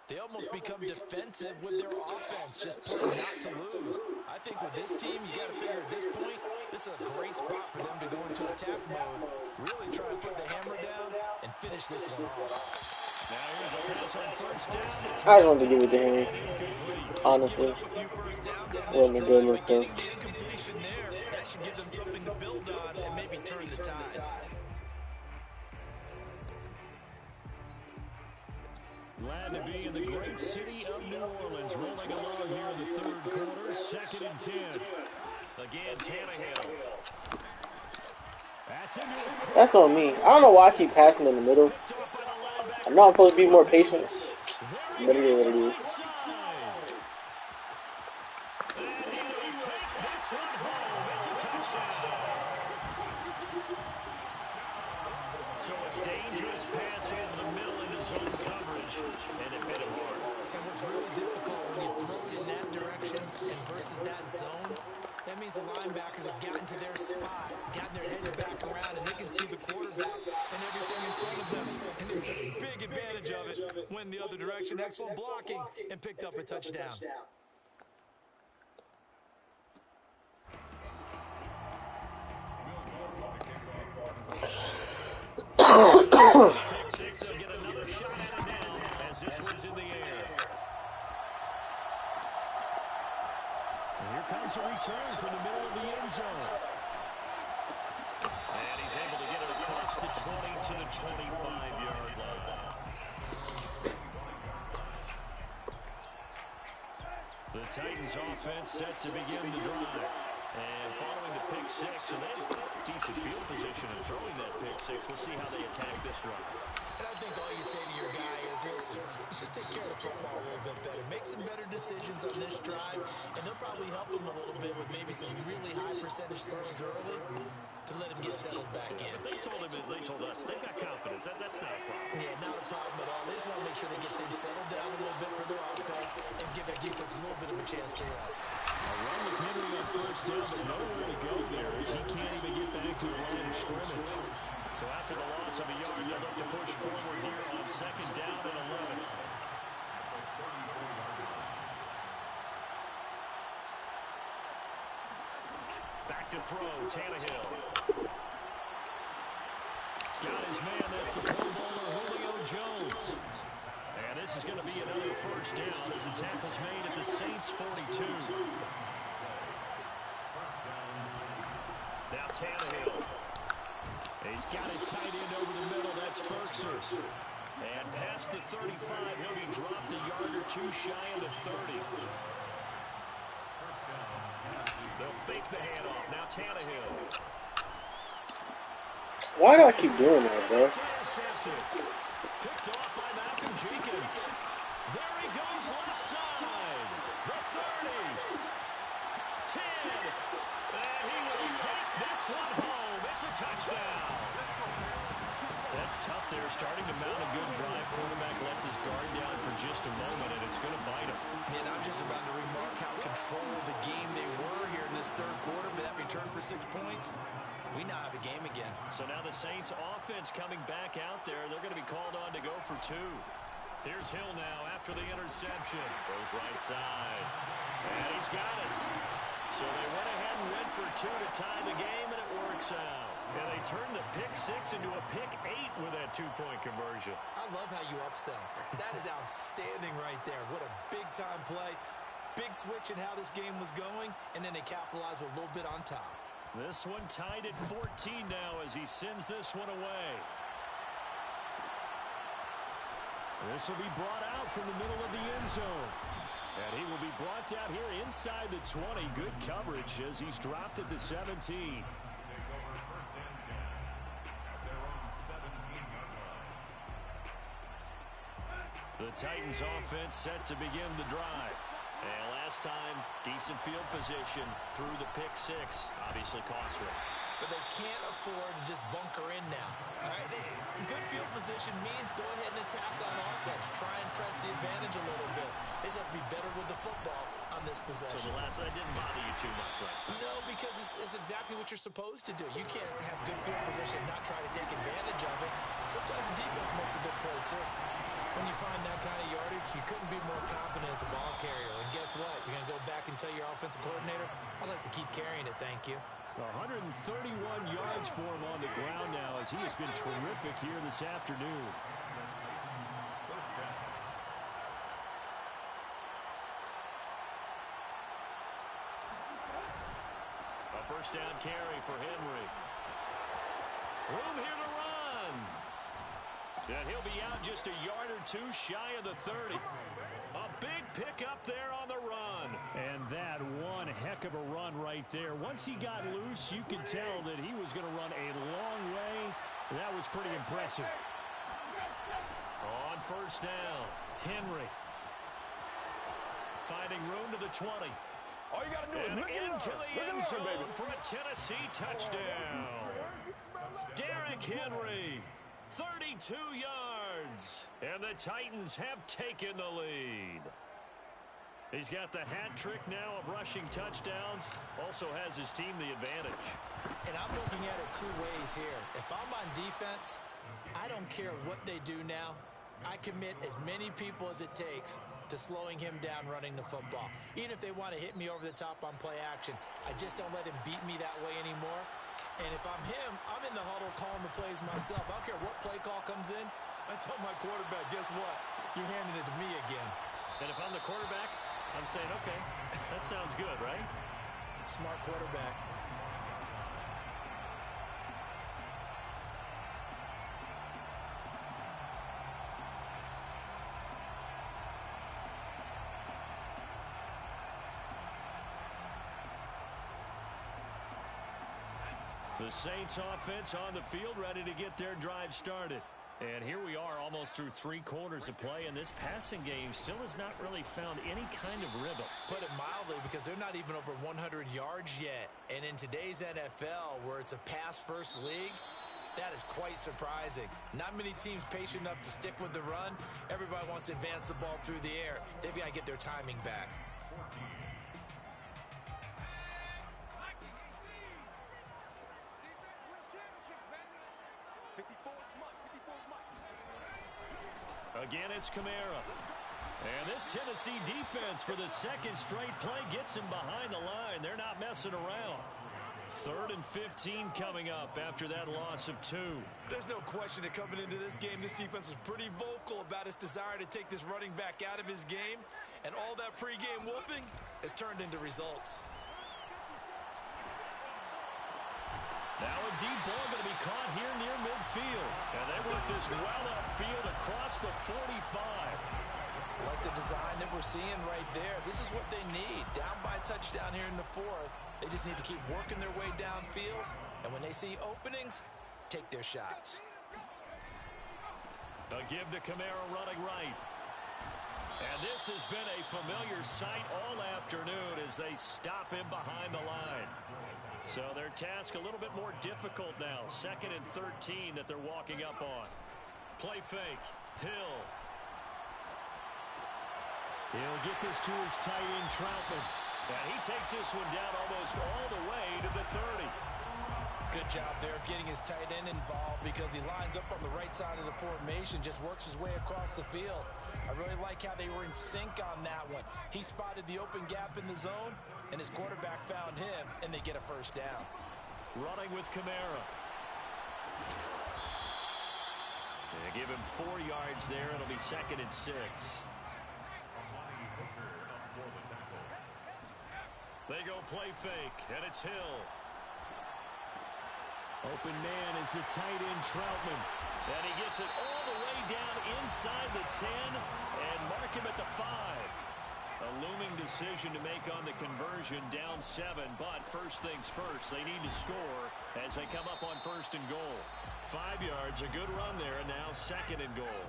they almost become defensive with their offense, just playing not to lose. I think with this team, you got to figure at this point, this is a great spot for them to go into attack mode, really try to put the hammer down and finish this one off. Now here's a pass on first down. I just wanted to give it to Henry. Honestly. Wasn't a good look though. That should give them something to build on and maybe turn the tide. Glad to be in the great city of New Orleans. Rolling along here in the third quarter. 2nd and 10. Again, Tannehill. That's on me. I don't know why I keep passing in the middle. I know I'm supposed to be more patient, but it is what it is. So a dangerous pass over the middle into zone coverage, and it hit him hard. And what's really difficult when you throw it in that direction and versus that zone, that means the linebackers have gotten to their spot, gotten their heads back around, and they can see the quarterback and everything in front of them. And they took big advantage of it, went the other direction, excellent blocking, and picked up a touchdown. Six, they'll get another shot at it now as this one's in the air. And here comes a return from the middle of the end zone. And he's able to get it across the 20 to the 25-yard line. The Titans offense set to begin the drive. And following the pick six, and they have decent field position in throwing that pick six. We'll see how they attack this run. And I think all you say to your guy is, listen, just take care of the football a little bit better. Make some better decisions on this drive, and they'll probably help him a little bit with maybe some really high percentage throws early to let him get settled back in. They told us they've got confidence. That's not a problem. Yeah, not a problem at all. They just want to make sure they get things settled down a little bit for their offense and give their defense a little bit of a chance to rest. A run with Henry on first down, but nowhere to go there as he can't even get back to the line of scrimmage. So after the loss of a yard, they'll look to push forward here on 2nd down and 11. Back to throw, Tannehill. Got his man, that's the Pro Bowler, Julio Jones. And this is going to be another first down as the tackle's made at the Saints' 42. Now Tannehill. He's got his tight end over the middle, that's Ferguson. And past the 35, he'll be dropped a yard or two shy of the 30. They'll fake the handoff. Now Tannehill. Why do I keep doing that, bro? Picked off by Malcolm Jenkins. There he goes left side. The 30. 10. And he will take this one home. It's a touchdown. That's tough there. Starting to mount a good drive. Quarterback lets his guard down for just a moment, and it's going to bite him. And I'm just about to remark how controlled the game they were here in this third quarter. But that return for 6 points, we now have a game again. So now the Saints offense coming back out there. They're going to be called on to go for 2. Here's Hill now after the interception. Goes right side. And he's got it. So they went ahead and went for 2 to tie the game, and it works out. And they turned the pick 6 into a pick 8 with that 2-point conversion. I love how you upsell. That is outstanding right there. What a big-time play. Big switch in how this game was going, and then they capitalized with a little bit on top. This one tied at 14 now as he sends this one away. This will be brought out from the middle of the end zone. And he will be brought down here inside the 20. Good coverage as he's dropped at the 17. The Titans offense set to begin the drive. And last time, decent field position through the pick six. Obviously costly. But they can't afford to just bunker in now. All right, good field position means go ahead and attack on offense. Try and press the advantage a little bit. They just have to be better with the football on this possession. So that didn't bother you too much last time? No, because it's exactly what you're supposed to do. You can't have good field position and not try to take advantage of it. Sometimes the defense makes a good play, too. When you find that kind of yardage, you couldn't be more confident as a ball carrier. And guess what? You're going to go back and tell your offensive coordinator, I'd like to keep carrying it, thank you. 131 yards for him on the ground now as he has been terrific here this afternoon. A first down carry for Henry. Room here to run. And he'll be out just a yard or two shy of the 30. A big pickup there on the run. And that one heck of a run right there. Once he got loose, you could tell that he was going to run a long way. That was pretty impressive. On first down, Henry. Finding room to the 20. All you got to do is look into the end zone baby. for a Tennessee touchdown. Derrick Henry. 32 yards, and the Titans have taken the lead. He's got the hat trick now of rushing touchdowns, also has his team the advantage. And I'm looking at it two ways here. If I'm on defense, I don't care what they do now. I commit as many people as it takes to slowing him down running the football. Even if they want to hit me over the top on play action, I just don't let him beat me that way anymore. And if I'm him, I'm in the huddle calling the plays myself. I don't care what play call comes in. I tell my quarterback, guess what? You're handing it to me again. And if I'm the quarterback, I'm saying, okay, that sounds good, right? Smart quarterback. The Saints offense on the field ready to get their drive started. And here we are almost through 3 quarters of play, and this passing game still has not really found any kind of rhythm. Put it mildly, because they're not even over 100 yards yet. And in today's NFL, where it's a pass-first league, that is quite surprising. Not many teams patient enough to stick with the run. Everybody wants to advance the ball through the air. They've got to get their timing back. Again, it's Kamara. And this Tennessee defense for the second straight play gets him behind the line. They're not messing around. 3rd and 15 coming up after that loss of 2. There's no question that coming into this game, this defense was pretty vocal about its desire to take this running back out of his game. And all that pregame whooping has turned into results. Now a deep ball going to be caught here near midfield. And they work this well upfield across the 45. Like the design that we're seeing right there. This is what they need. Down by a touchdown here in the 4th. They just need to keep working their way downfield. And when they see openings, take their shots. A give to Kamara running right. And this has been a familiar sight all afternoon as they stop him behind the line. So their task a little bit more difficult now. 2nd and 13 that they're walking up on. Play fake. Hill. He'll get this to his tight end, Troutman. And he takes this one down almost all the way to the 30. Good job there of getting his tight end involved, because he lines up on the right side of the formation, just works his way across the field. I really like how they were in sync on that one. He spotted the open gap in the zone, and his quarterback found him, and they get a first down. Running with Kamara. They give him 4 yards there. It'll be 2nd and 6. They go play fake, and it's Hill. Open man is the tight end, Troutman. And he gets it all the way down inside the 10 and mark him at the 5. A looming decision to make on the conversion, down 7. But first things first, they need to score as they come up on 1st and goal. 5 yards, a good run there, and now 2nd and goal.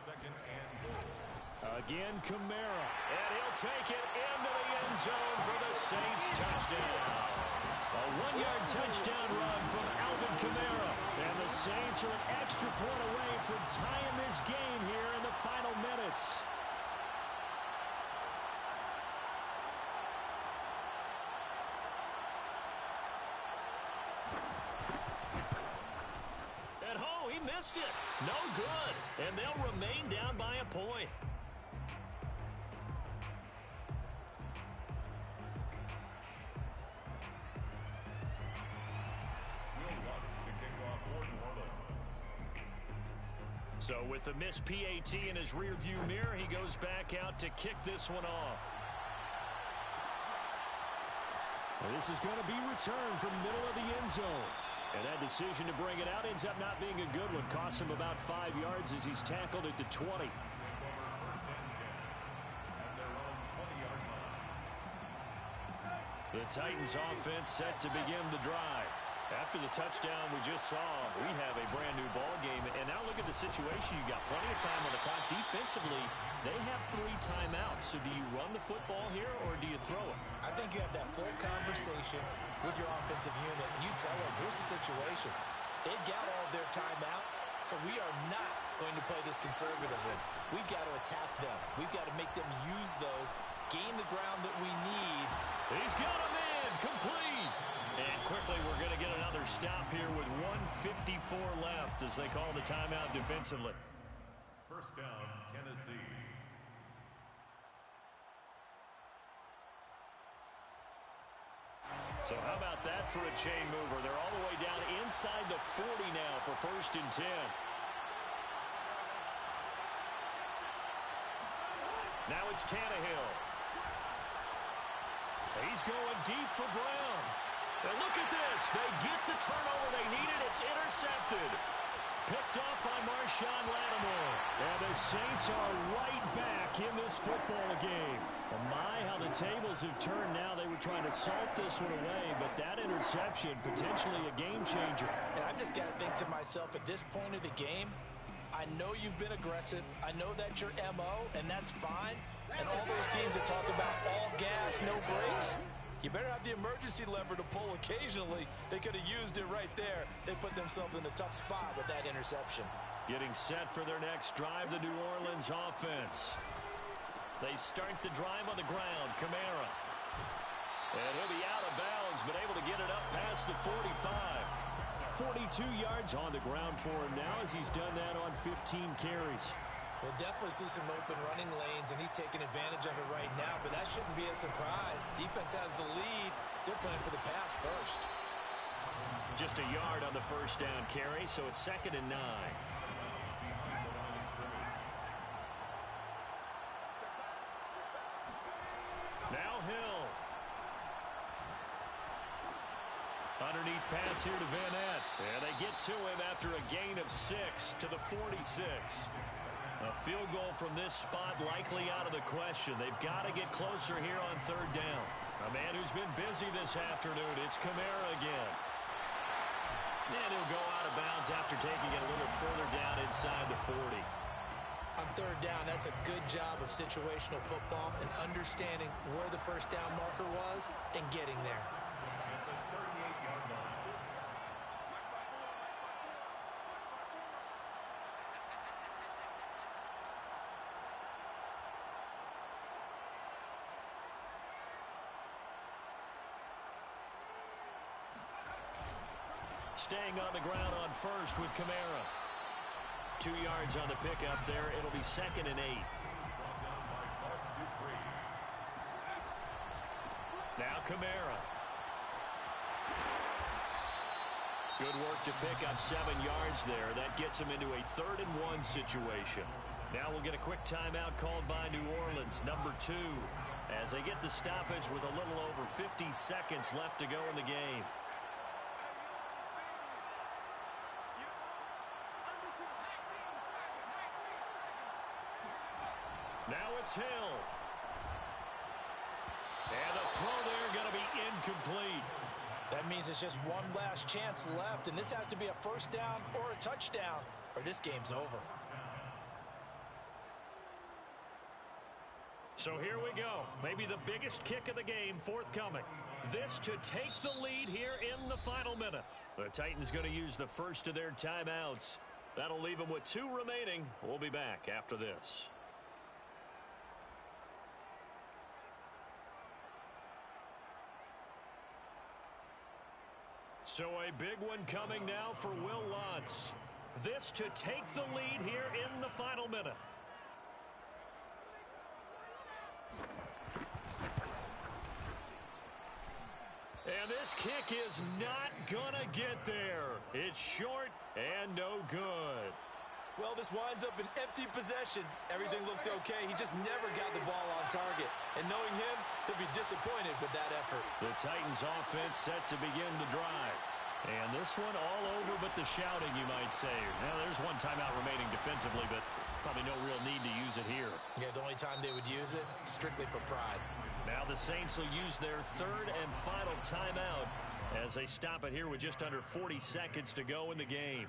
second and goal. Again, Kamara. And he'll take it into the end zone for the Saints touchdown. A 1-yard touchdown run from Alvin Kamara. And the Saints are an extra point away from tying this game here in the final minutes. At home, he missed it. No good. And they'll remain down by a point. So with the missed PAT in his rearview mirror, he goes back out to kick this one off. And this is going to be returned from the middle of the end zone. And that decision to bring it out ends up not being a good one. Costs him about 5 yards as he's tackled at the 20. The Titans offense set to begin the drive. After the touchdown we just saw, we have a brand new ball game. And now look at the situation. You got plenty of time on the clock. Defensively, they have 3 timeouts. So do you run the football here or do you throw it? I think you have that full conversation with your offensive unit, and you tell them, here's the situation. They got all their timeouts, so we are not going to play this conservatively. We've got to attack them. We've got to make them use those, gain the ground that we need. He's got him in, complete. And quickly we're going to get another stop here with 1:54 left as they call the timeout defensively. First down, Tennessee. So how about that for a chain mover? They're all the way down inside the 40 now for 1st and 10. Now it's Tannehill. He's going deep for Brown. And look at this. They get the turnover they needed. It's intercepted. Picked off by Marshawn Lattimore. And the Saints are right back in this football game. Well, my, how the tables have turned now. They were trying to salt this one away, but that interception, potentially a game changer. And I've just got to think to myself, at this point of the game, I know you've been aggressive. I know that's your MO, and that's fine. And all those teams that talk about all gas, no brakes, you better have the emergency lever to pull occasionally. They could have used it right there. They put themselves in a tough spot with that interception. Getting set for their next drive, the New Orleans offense. They start the drive on the ground. Kamara. And he'll be out of bounds, but able to get it up past the 45. 42 yards on the ground for him now as he's done that on 15 carries. We'll definitely see some open running lanes, and he's taking advantage of it right now, but that shouldn't be a surprise. Defense has the lead. They're playing for the pass first. Just a yard on the first down carry, so it's 2nd and 9. Now Hill. Underneath pass here to Van Ness. And they get to him after a gain of 6 to the 46. A field goal from this spot likely out of the question. They've got to get closer here on 3rd down. A man who's been busy this afternoon. It's Kamara again. And he'll go out of bounds after taking it a little further down inside the 40. On 3rd down, that's a good job of situational football and understanding where the first down marker was and getting there. Staying on the ground on 1st with Kamara. 2 yards on the pickup there. It'll be 2nd and 8. Now Kamara. Good work to pick up 7 yards there. That gets him into a 3rd and 1 situation. Now we'll get a quick timeout called by New Orleans, number 2, as they get the stoppage with a little over 50 seconds left to go in the game. Now it's Hill. And the throw there going to be incomplete. That means it's just one last chance left, and this has to be a first down or a touchdown, or this game's over. So here we go. Maybe the biggest kick of the game forthcoming. This to take the lead here in the final minute. The Titans going to use the first of their timeouts. That'll leave them with 2 remaining. We'll be back after this. So a big one coming now for Will Lutz. This to take the lead here in the final minute. And this kick is not going to get there. It's short and no good. Well, this winds up an empty possession. Everything looked okay. He just never got the ball on target. And knowing him, they'll be disappointed with that effort. The Titans offense set to begin the drive. And this one all over but the shouting, you might say. Now, there's one timeout remaining defensively, but probably no real need to use it here. Yeah, the only time they would use it, strictly for pride. Now the Saints will use their 3rd and final timeout as they stop it here with just under 40 seconds to go in the game.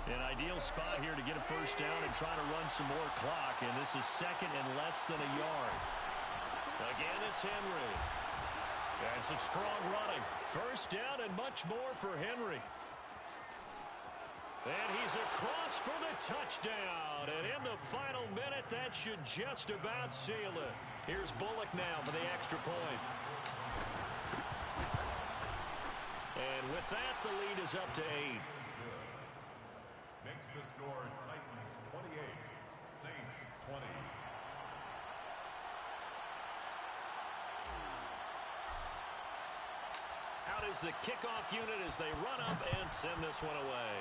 An ideal spot here to get a first down and try to run some more clock, and this is 2nd and less than a yard. Again, it's Henry. And some strong running. First down and much more for Henry. And he's across for the touchdown. And in the final minute, that should just about seal it. Here's Bullock now for the extra point. And with that, the lead is up to 8. Makes the score Titans 28, Saints 20. Out is the kickoff unit as they run up and send this one away.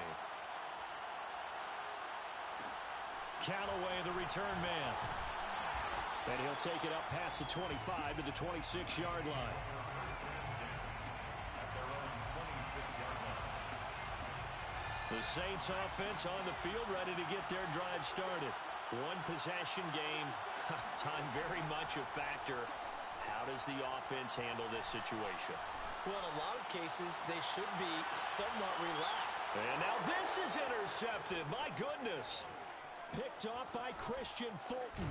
Callaway, the return man. And he'll take it up past the 25 to the 26-yard line. At their own 26-yard line. The Saints offense on the field ready to get their drive started. One possession game. Time very much a factor. How does the offense handle this situation? Well, in a lot of cases, they should be somewhat relaxed. And now this is intercepted. My goodness. Picked off by Christian Fulton.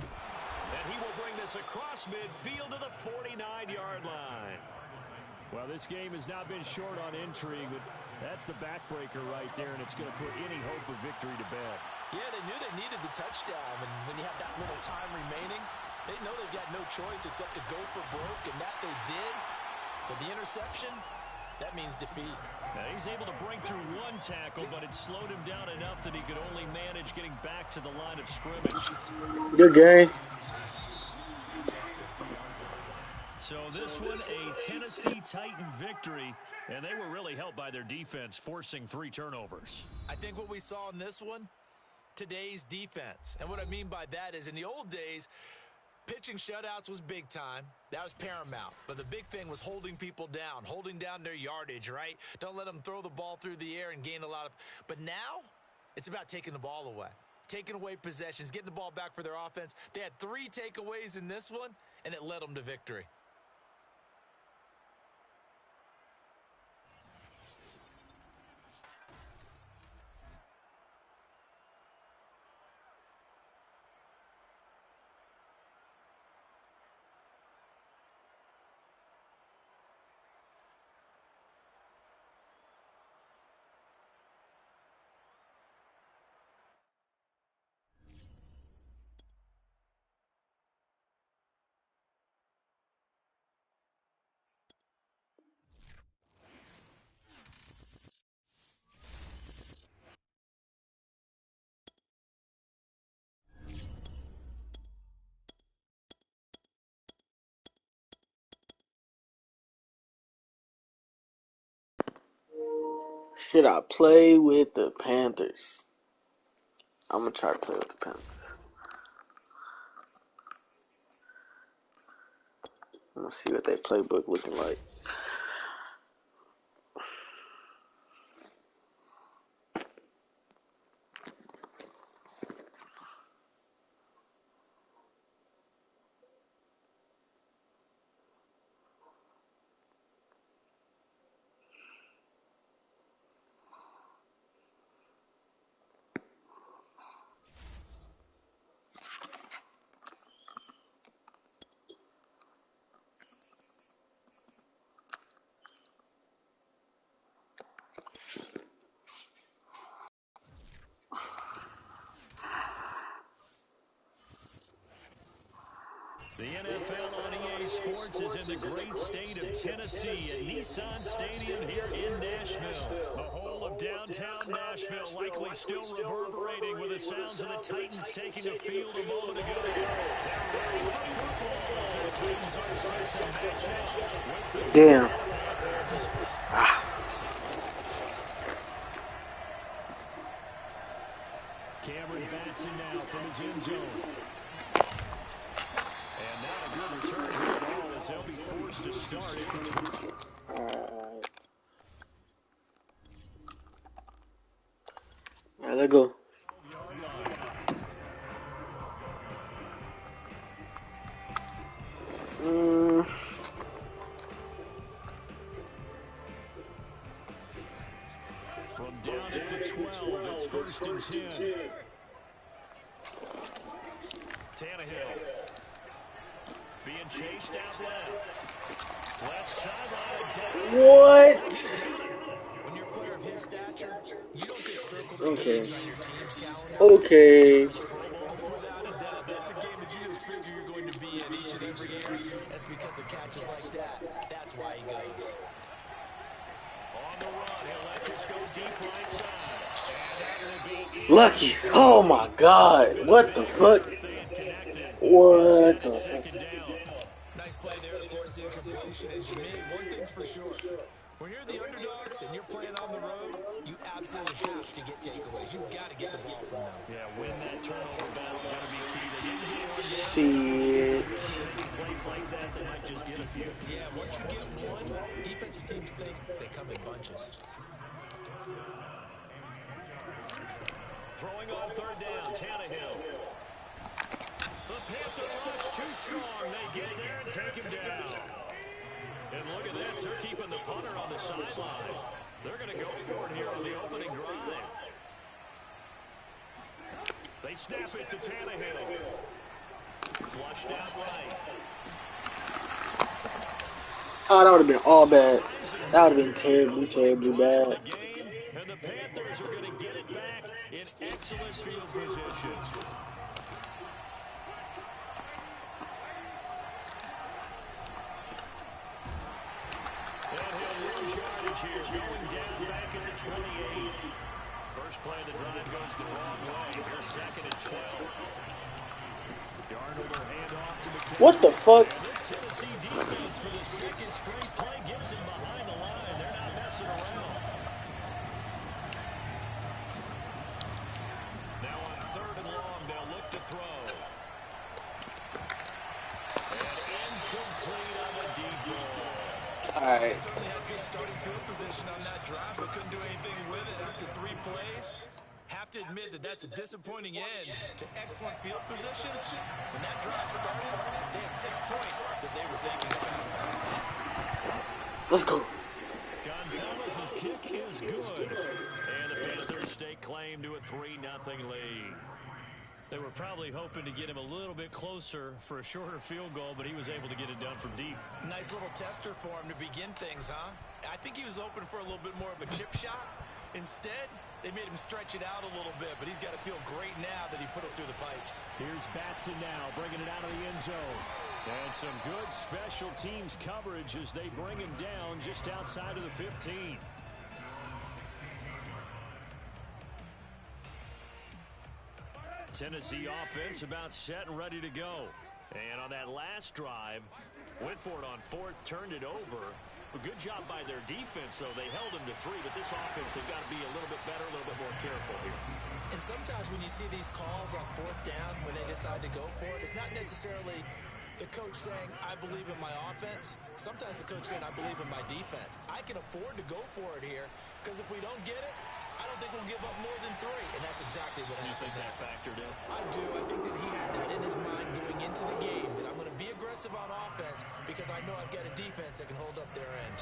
And he will bring this across midfield to the 49-yard line. Well, this game has not been short on intrigue, but that's the backbreaker right there, and it's going to put any hope of victory to bed. Yeah, they knew they needed the touchdown, and when you have that little time remaining, they know they've got no choice except to go for broke, and that they did. But the interception, that means defeat. Now, he's able to break through one tackle, but it slowed him down enough that he could only manage getting back to the line of scrimmage. Good game. So this one, a Tennessee Titan victory, and they were really helped by their defense, forcing 3 turnovers. I think what we saw in this one, today's defense. And what I mean by that is in the old days, pitching shutouts was big time. That was paramount. But the big thing was holding people down, holding down their yardage, right? Don't let them throw the ball through the air and gain a lot of... But now, it's about taking the ball away. Taking away possessions, getting the ball back for their offense. They had 3 takeaways in this one, and it led them to victory. Should I play with the Panthers? I'm going to try to play with the Panthers. I'm going to see what their playbook looking like. The NFL on EA Sports is in the great state of Tennessee at Nissan Stadium here in Nashville. The whole of downtown Nashville likely still reverberating with the sounds of the Titans taking the field a moment ago. They're ready for football as the Titans are set to match up with the Damn. Panthers. Cameron Batson now from his end zone. And not a good return here at all as they'll be forced to start it. All right, let's go. From down at the 12, it's 1st and 10. Tannehill being chased out left. Left sideline. What? When you're a player of his stature, you don't just circle the Okay. games on your team's calendar. Okay. Without a doubt, that's a game that you just figure you're going to be in each and every year. That's because of catches like that. That's why he goes. On the run, he'll let this go deep right side. And that will be Lucky. Oh my God. What the fuck? What the fuck? Nice play there to force the incompletion. And Jimmy, one thing's for sure. When you're the underdogs and you're playing on the road, you absolutely have to get takeaways. You've got to get the ball from them. Yeah, win that turnover battle. Going to be key. They didn't get one down. Shit. Plays like that, they might just get a few. Yeah, once you get one, defensive teams think they come in bunches. Throwing on 3rd down, Tannehill. The Panther rush too strong. They get there and take him down. And look at this. They're keeping the punter on the sideline. They're going to go for it here on the opening drive. They snap it to Tannehill. Flushed out right. Oh, that would have been all bad. That would have been terribly, terribly bad. And the Panthers are going to get it back in excellent field position. And he'll lose yardage here, going down back at the 28. First play of the drive goes the wrong way. Here's 2nd and 12. Darnold will hand off to McKinnon. What the fuck? And this Tennessee defense for the 2nd straight play gets him behind the line. They're not messing around. Now on 3rd and long, they'll look to throw. And incomplete on the deep ball. All right. They certainly had good starting field position on that drive, but couldn't do anything with it after 3 plays. Have to admit that that's a disappointing end to excellent field position. When that drive started, they had 6 points that they were thinking about. Let's go. Gonzalez's kick is good. And the Panthers stake claim to a 3-0 lead. They were probably hoping to get him a little bit closer for a shorter field goal, but he was able to get it done from deep. Nice little tester for him to begin things, huh? I think he was open for a little bit more of a chip shot. Instead, they made him stretch it out a little bit, but he's got to feel great now that he put it through the pipes. Here's Batson now, bringing it out of the end zone. And some good special teams coverage as they bring him down just outside of the 15. Tennessee offense about set and ready to go. And on that last drive, went for it on 4th, turned it over. A good job by their defense, though. They held them to 3, but this offense, they've got to be a little bit better, a little bit more careful here. And sometimes when you see these calls on 4th down, when they decide to go for it, it's not necessarily the coach saying, I believe in my offense. Sometimes the coach saying, I believe in my defense. I can afford to go for it here, because if we don't get it, I don't think we'll give up more than 3. And that's exactly what happened. You think that factored in? I do. I think that he had that in his mind going into the game, that I'm going to be aggressive on offense because I know I've got a defense that can hold up their end.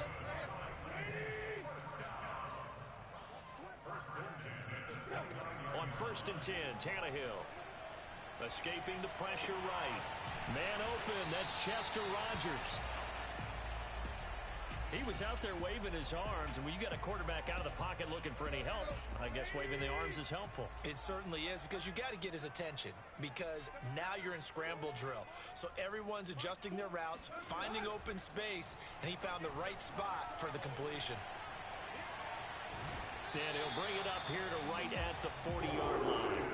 On 1st and 10, Tannehill. Escaping the pressure right. Man open, that's Chester Rogers. He was out there waving his arms, and when you got a quarterback out of the pocket looking for any help, I guess waving the arms is helpful. It certainly is, because you got to get his attention, because now you're in scramble drill. So everyone's adjusting their routes, finding open space, and he found the right spot for the completion. And he'll bring it up here to right at the 40-yard line.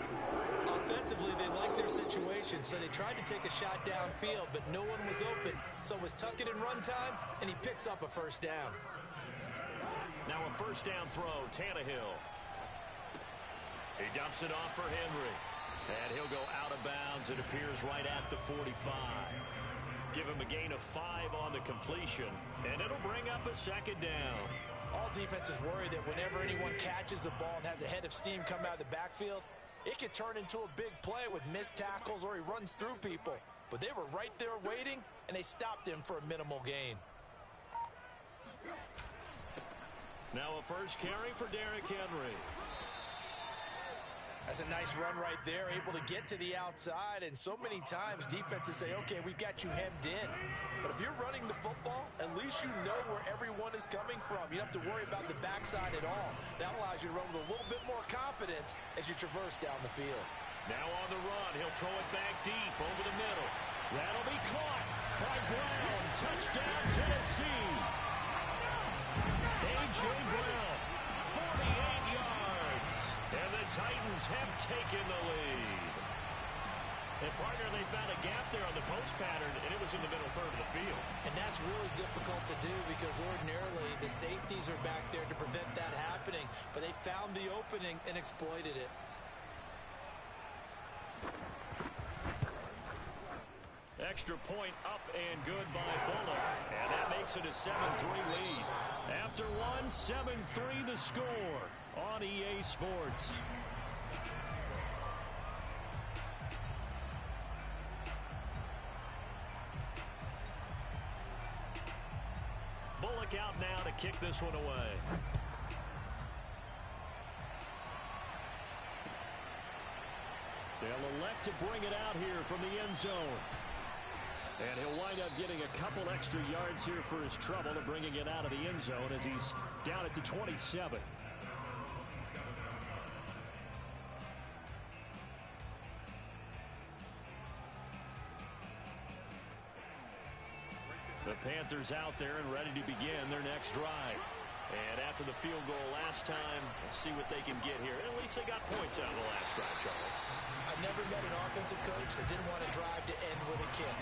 Offensively, they liked their situation, so they tried to take a shot downfield, but no one was open. So it was tuck it in run time, and he picks up a first down. Now a first down throw, Tannehill. He dumps it off for Henry. And he'll go out of bounds. It appears right at the 45. Give him a gain of 5 on the completion, and it'll bring up a second down. All defenses worry that whenever anyone catches the ball and has a head of steam come out of the backfield, it could turn into a big play with missed tackles or he runs through people. But they were right there waiting, and they stopped him for a minimal gain. Now a first carry for Derrick Henry. That's a nice run right there, able to get to the outside. And so many times defenses say, okay, we've got you hemmed in. But if you're running the football, at least you know where everyone is coming from. You don't have to worry about the backside at all. That allows you to run with a little bit more confidence as you traverse down the field. Now on the run, he'll throw it back deep over the middle. That'll be caught by Brown. Touchdown, Tennessee. A.J. Brown, 48 yards. And the Titans have taken the lead. And partner, they found a gap there on the post pattern, and it was in the middle third of the field. And that's really difficult to do because ordinarily the safeties are back there to prevent that happening. But they found the opening and exploited it. Extra point up and good by Bullock. And that makes it a 7-3 lead. After one, 7-3 the score on EA Sports. Bullock out now to kick this one away. They'll elect to bring it out here from the end zone. And he'll wind up getting a couple extra yards here for his trouble and bringing it out of the end zone as he's down at the 27. The Panthers out there and ready to begin their next drive. And after the field goal last time, we'll see what they can get here. At least they got points out of the last drive, Charles. I've never met an offensive coach that didn't want to drive to end with a kick.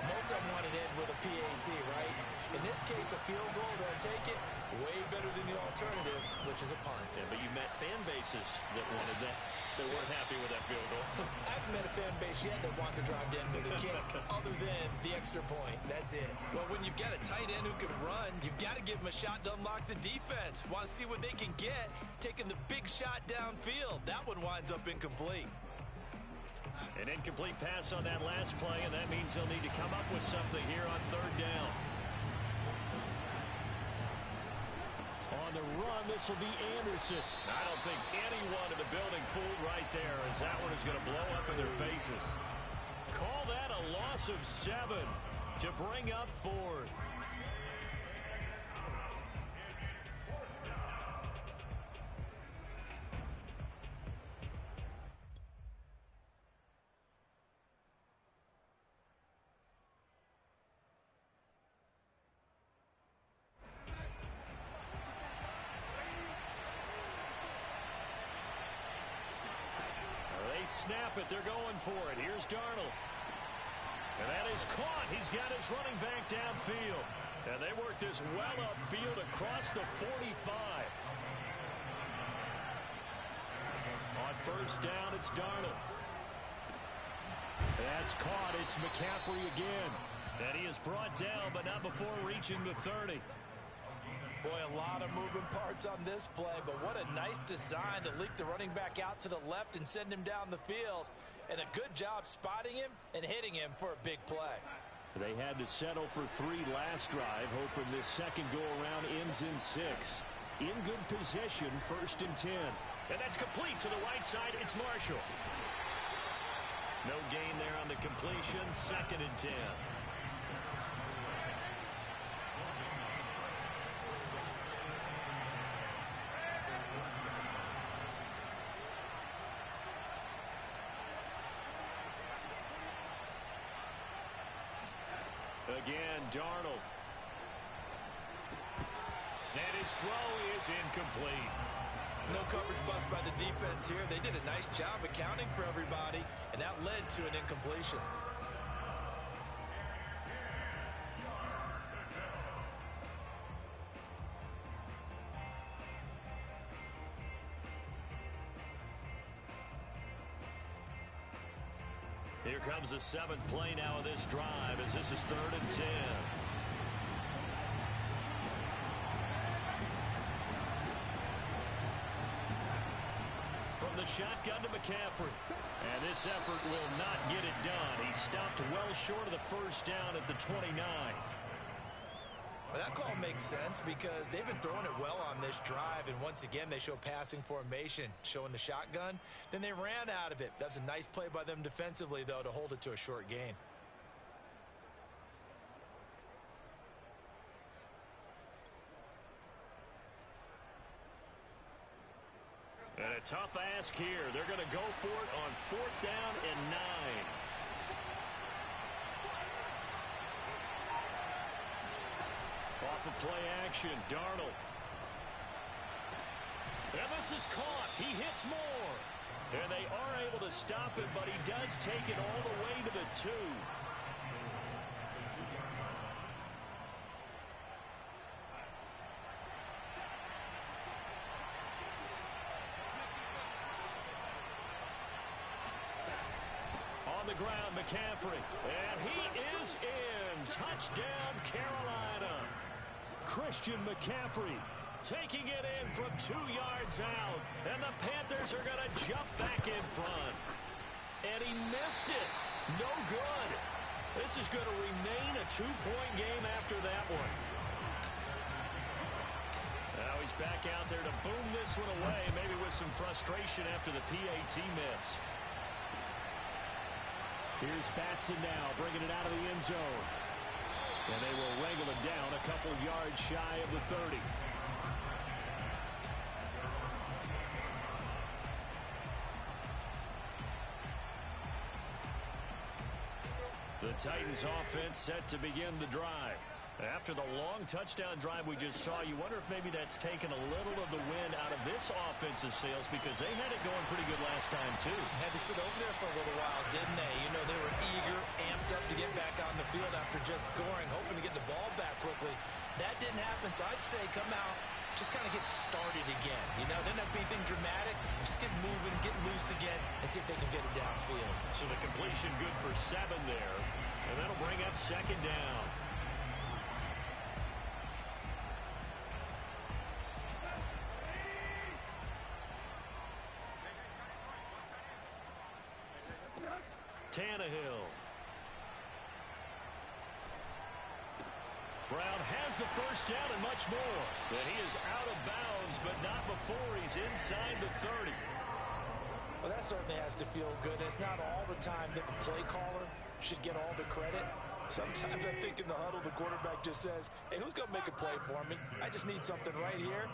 Most of them wanted to end with a PAT, right? In this case, a field goal, they'll take it way better than the alternative, which is a punt. Yeah, but you met fan bases that wanted that. They weren't happy with that field goal. I haven't met a fan base yet that wants to drive to end with a kick, other than the extra point. That's it. Well, when you've got a tight end who can run, you've got to give him a shot to unlock the defense. Want to see what they can get, taking the big shot downfield. That one winds up incomplete. An incomplete pass on that last play, and that means they'll need to come up with something here on third down. On the run, this will be Anderson. I don't think anyone in the building fooled right there, as that one is going to blow up in their faces. Call that a loss of 7 to bring up fourth. Snap it. They're going for it. Here's Darnold. And that is caught. He's got his running back downfield. And they work this well upfield across the 45. On first down, it's Darnold. That's caught. It's McCaffrey again. And he is brought down, but not before reaching the 30. Boy, a lot of moving parts on this play, but what a nice design to leak the running back out to the left and send him down the field. And a good job spotting him and hitting him for a big play. They had to settle for 3 last drive, hoping this second go-around ends in 6. In good position, 1st and 10. And that's complete to the right side. It's Marshall. No gain there on the completion, 2nd and 10. Again, Darnold. And his throw is incomplete. No coverage bust by the defense here. They did a nice job accounting for everybody, and that led to an incompletion. Here comes the seventh play now of this drive as this is 3rd and 10. From the shotgun to McCaffrey. And this effort will not get it done. He stopped well short of the first down at the 29. Well, that call makes sense because they've been throwing it well on this drive, and once again they show passing formation, showing the shotgun. Then they ran out of it. That's a nice play by them defensively, though, to hold it to a short gain. And a tough ask here. They're going to go for it on 4th down and 9. Off of play action, Darnold. And this is caught. He hits more. And they are able to stop him, but he does take it all the way to the 2. On the ground, McCaffrey. And he is in. Touchdown, Carolina. Christian McCaffrey taking it in from 2 yards out. And the Panthers are going to jump back in front. And he missed it. No good. This is going to remain a 2-point game after that one. Now he's back out there to boom this one away, maybe with some frustration after the PAT miss. Here's Batson now, bringing it out of the end zone. And they will wrangle it down a couple yards shy of the 30. The Titans offense set to begin the drive. After the long touchdown drive we just saw, you wonder if maybe that's taken a little of the wind out of this offensive sails because they had it going pretty good last time too. Had to sit over there for a little while, didn't they? You know, they were eager, amped up to get back on the field after just scoring, hoping to get the ball back quickly. That didn't happen, so I'd say come out, just kind of get started again. You know, didn't have to be anything dramatic. Just get moving, get loose again, and see if they can get it downfield. So the completion good for 7 there, and that'll bring up 2nd down. Tannehill. Brown has the first down and much more. And he is out of bounds, but not before he's inside the 30. Well, that certainly has to feel good. It's not all the time that the play caller should get all the credit. Sometimes I think in the huddle, the quarterback just says, hey, who's going to make a play for me? I just need something right here.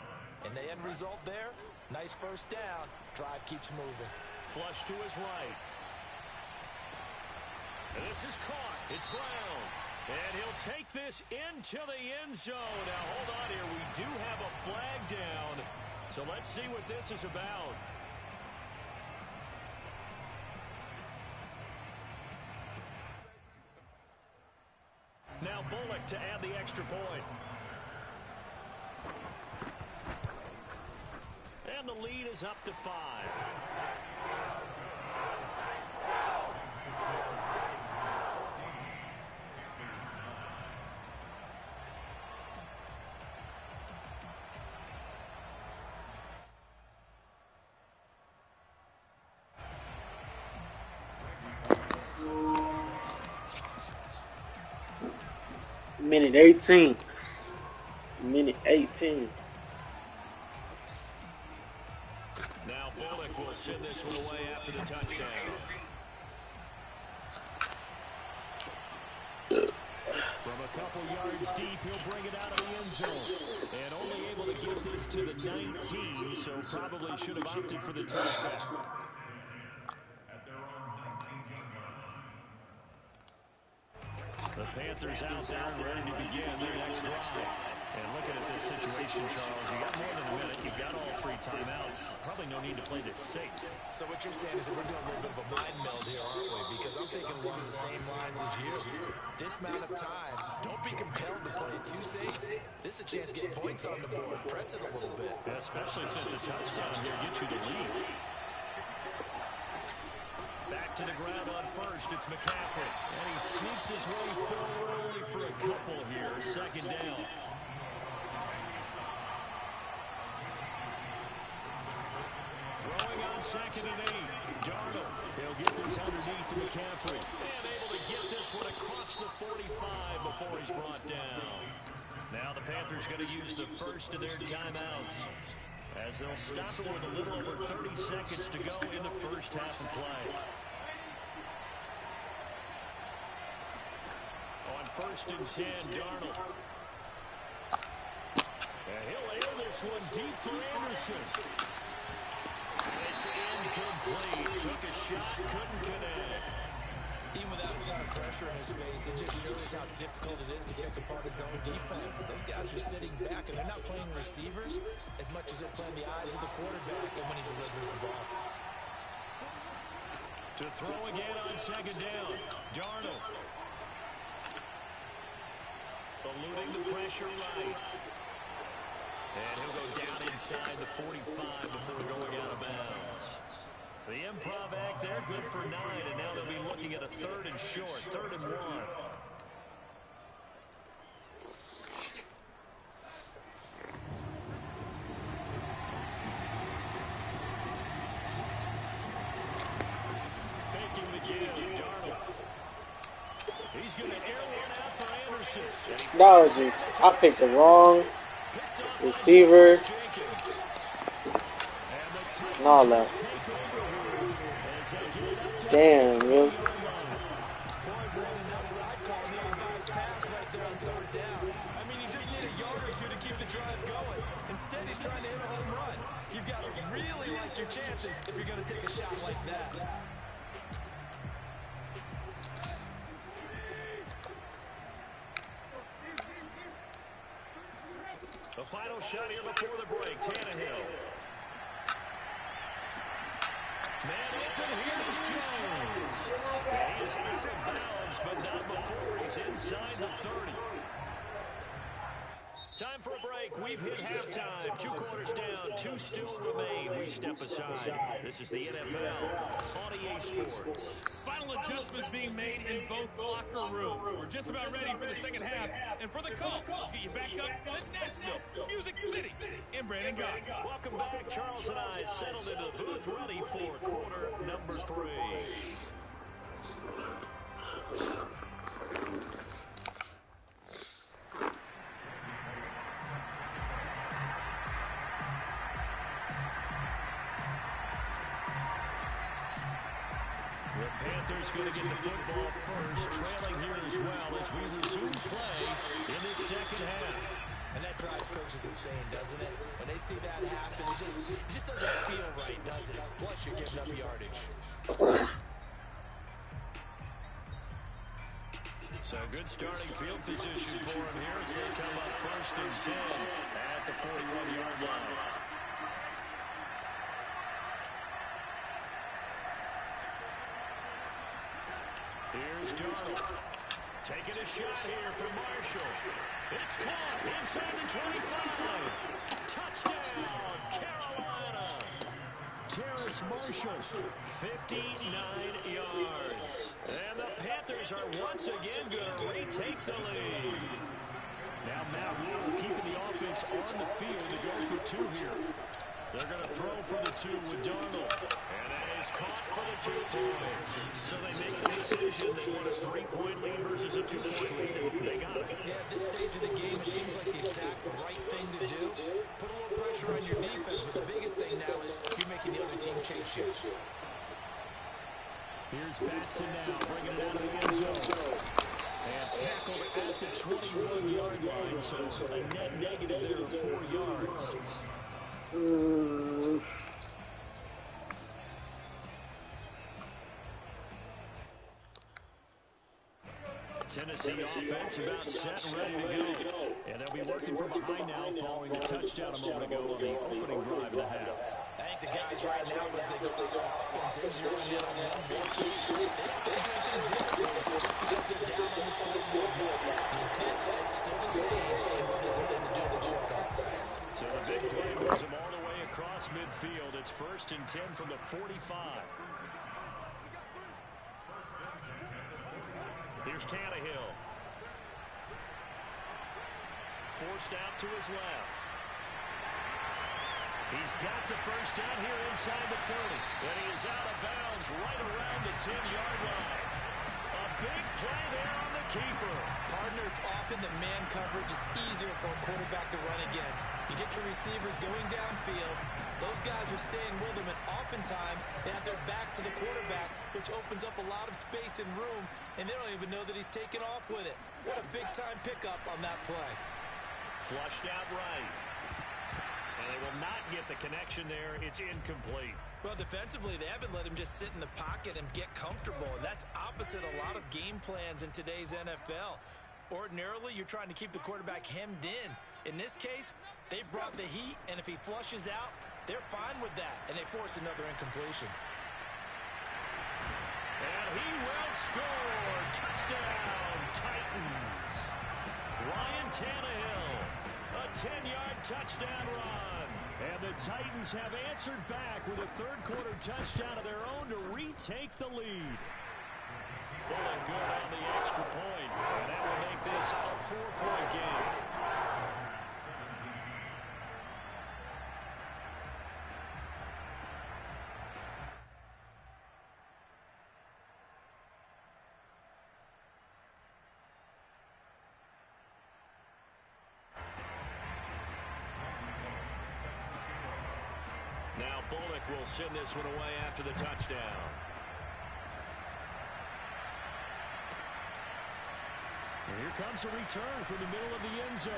And the end result there, nice first down. Drive keeps moving. Flush to his right. And this is caught. It's Brown. And he'll take this into the end zone. Now, hold on here. We do have a flag down. So let's see what this is about. Now Bullock to add the extra point. And the lead is up to 5. Minute 18. Minute 18. Now Bullock will send this one away after the touchdown. From a couple yards deep, he'll bring it out of the end zone. And only able to get this to the 19, so probably should have opted for the touchdown. The Panthers out there and ready to begin their next drive. And looking at this situation, Charles, you got more than a minute. You've got all 3 timeouts. Probably no need to play this safe. So what you're saying is that we're doing a little bit of a mind meld here, aren't we? Because I'm thinking along the same lines as you. This amount of time, don't be compelled to play it too safe. This is a chance to get points on the board. Press it a little bit. Yeah, especially since a touchdown here gets you the lead. Back to the ground on first. It's McCaffrey. And he sneaks his way forward only for a couple here. Second down. Throwing on 2nd and 8. Darnold. He'll get this underneath to McCaffrey. And able to get this one across the 45 before he's brought down. Now the Panthers going to use the first of their timeouts, as they'll stop it with a little over 30 seconds to go in the first half of play. On 1st and 10, Darnold. And he'll air this one deep for Anderson. It's incomplete. Took a shot, couldn't connect. Even without a ton of pressure in his face, it just shows how difficult it is to pick apart his own defense. Those guys are sitting back, and they're not playing receivers as much as they're playing the eyes of the quarterback and when he delivers the ball. To throw again on 2nd down. Darnold. Eluding the pressure right. And he'll go down inside the 45 before going out of bounds. The improv act there, good for 9, and now they'll be looking at a 3rd and short, 3rd and 1. Faking the give, Darnold. He's going to air one out for Anderson. That was just, I picked the wrong receiver. And all that. Damn, yo. Boy, Brandon, that's what I call an ill-advised pass right there on 3rd down. I mean, you just need a yard or 2 to keep the drive going. Instead, he's trying to hit a home run. You've got to really like your chances if you're going to take a shot like that. The final shot here before the break, Tannehill. Man open, here's Jones. And he is out of bounds, but not before he's inside the 30. Time for a break. We've hit halftime. 2 quarters down, 2 still remain. We step aside. This is the NFL on EA Sports. Final adjustments being made in both locker rooms. We're just about ready for the second half. And for the call, let's get you back up to Nashville, Music City, and Brandon Gott. Welcome back. Charles and I settled into the booth, ready for quarter number 3. The Panthers going to get the football first, trailing here as well as we resume play in this second half. And that drives coaches insane, doesn't it? When they see that happen, it just doesn't feel right, does it? Plus, you're giving up yardage. So good starting field position for him here as they come up 1st and 10 at the 41-yard line. Here's Darnold. Taking a shot here for Marshall. It's caught inside the 25. Touchdown, Carolina. Terrace Marshall, 59 yards. And the Panthers are once again going to retake the lead. Now Matt Rule keeping the offense on the field to go for 2 here. They're going to throw for the 2 with Darnold. And that is caught for the 2 points. So they make the decision. They want a 3-point lead versus a 2-point lead. They got it. Yeah, at this stage of the game, it seems like the exact right thing to do. Put a little pressure on your defense, but the biggest thing now is you're making the other team chase you. Here's Batson now, bringing it out of the end zone. And tackled at the 21-yard line, so a net negative there of 4 yards. Tennessee offense about set and ready to go. And they'll be working from behind now following the touchdown a moment ago on the opening drive of the half. I think the guys right now, as they go on offense, they're zeroing in on one big key. They don't have to do anything differently just because they're down on the scoreboard now. The intent still the same in what they're planning to do with the offense. So the big play moves them all the way across midfield. It's 1st and 10 from the 45. Here's Tannehill. Forced out to his left. He's got the first down here inside the 30. And he is out of bounds right around the 10-yard line. A big play there on the keeper. Partner, it's often that man coverage is easier for a quarterback to run against. You get your receivers going downfield. Those guys are staying with them, and oftentimes they have their back to the quarterback, which opens up a lot of space and room, and they don't even know that he's taken off with it. What a big-time pickup on that play. Flushed out right. And they will not get the connection there. It's incomplete. Well, defensively, they haven't let him just sit in the pocket and get comfortable, and that's opposite a lot of game plans in today's NFL. Ordinarily, you're trying to keep the quarterback hemmed in. In this case, they brought the heat, and if he flushes out, they're fine with that, and they force another incompletion. And he will score. Touchdown, Titans. Ryan Tannehill, a 10-yard touchdown run. And the Titans have answered back with a third-quarter touchdown of their own to retake the lead. Pulling good on the extra point, and that will make this a 4-point game. Now Bullock will send this one away after the touchdown. And here comes a return from the middle of the end zone.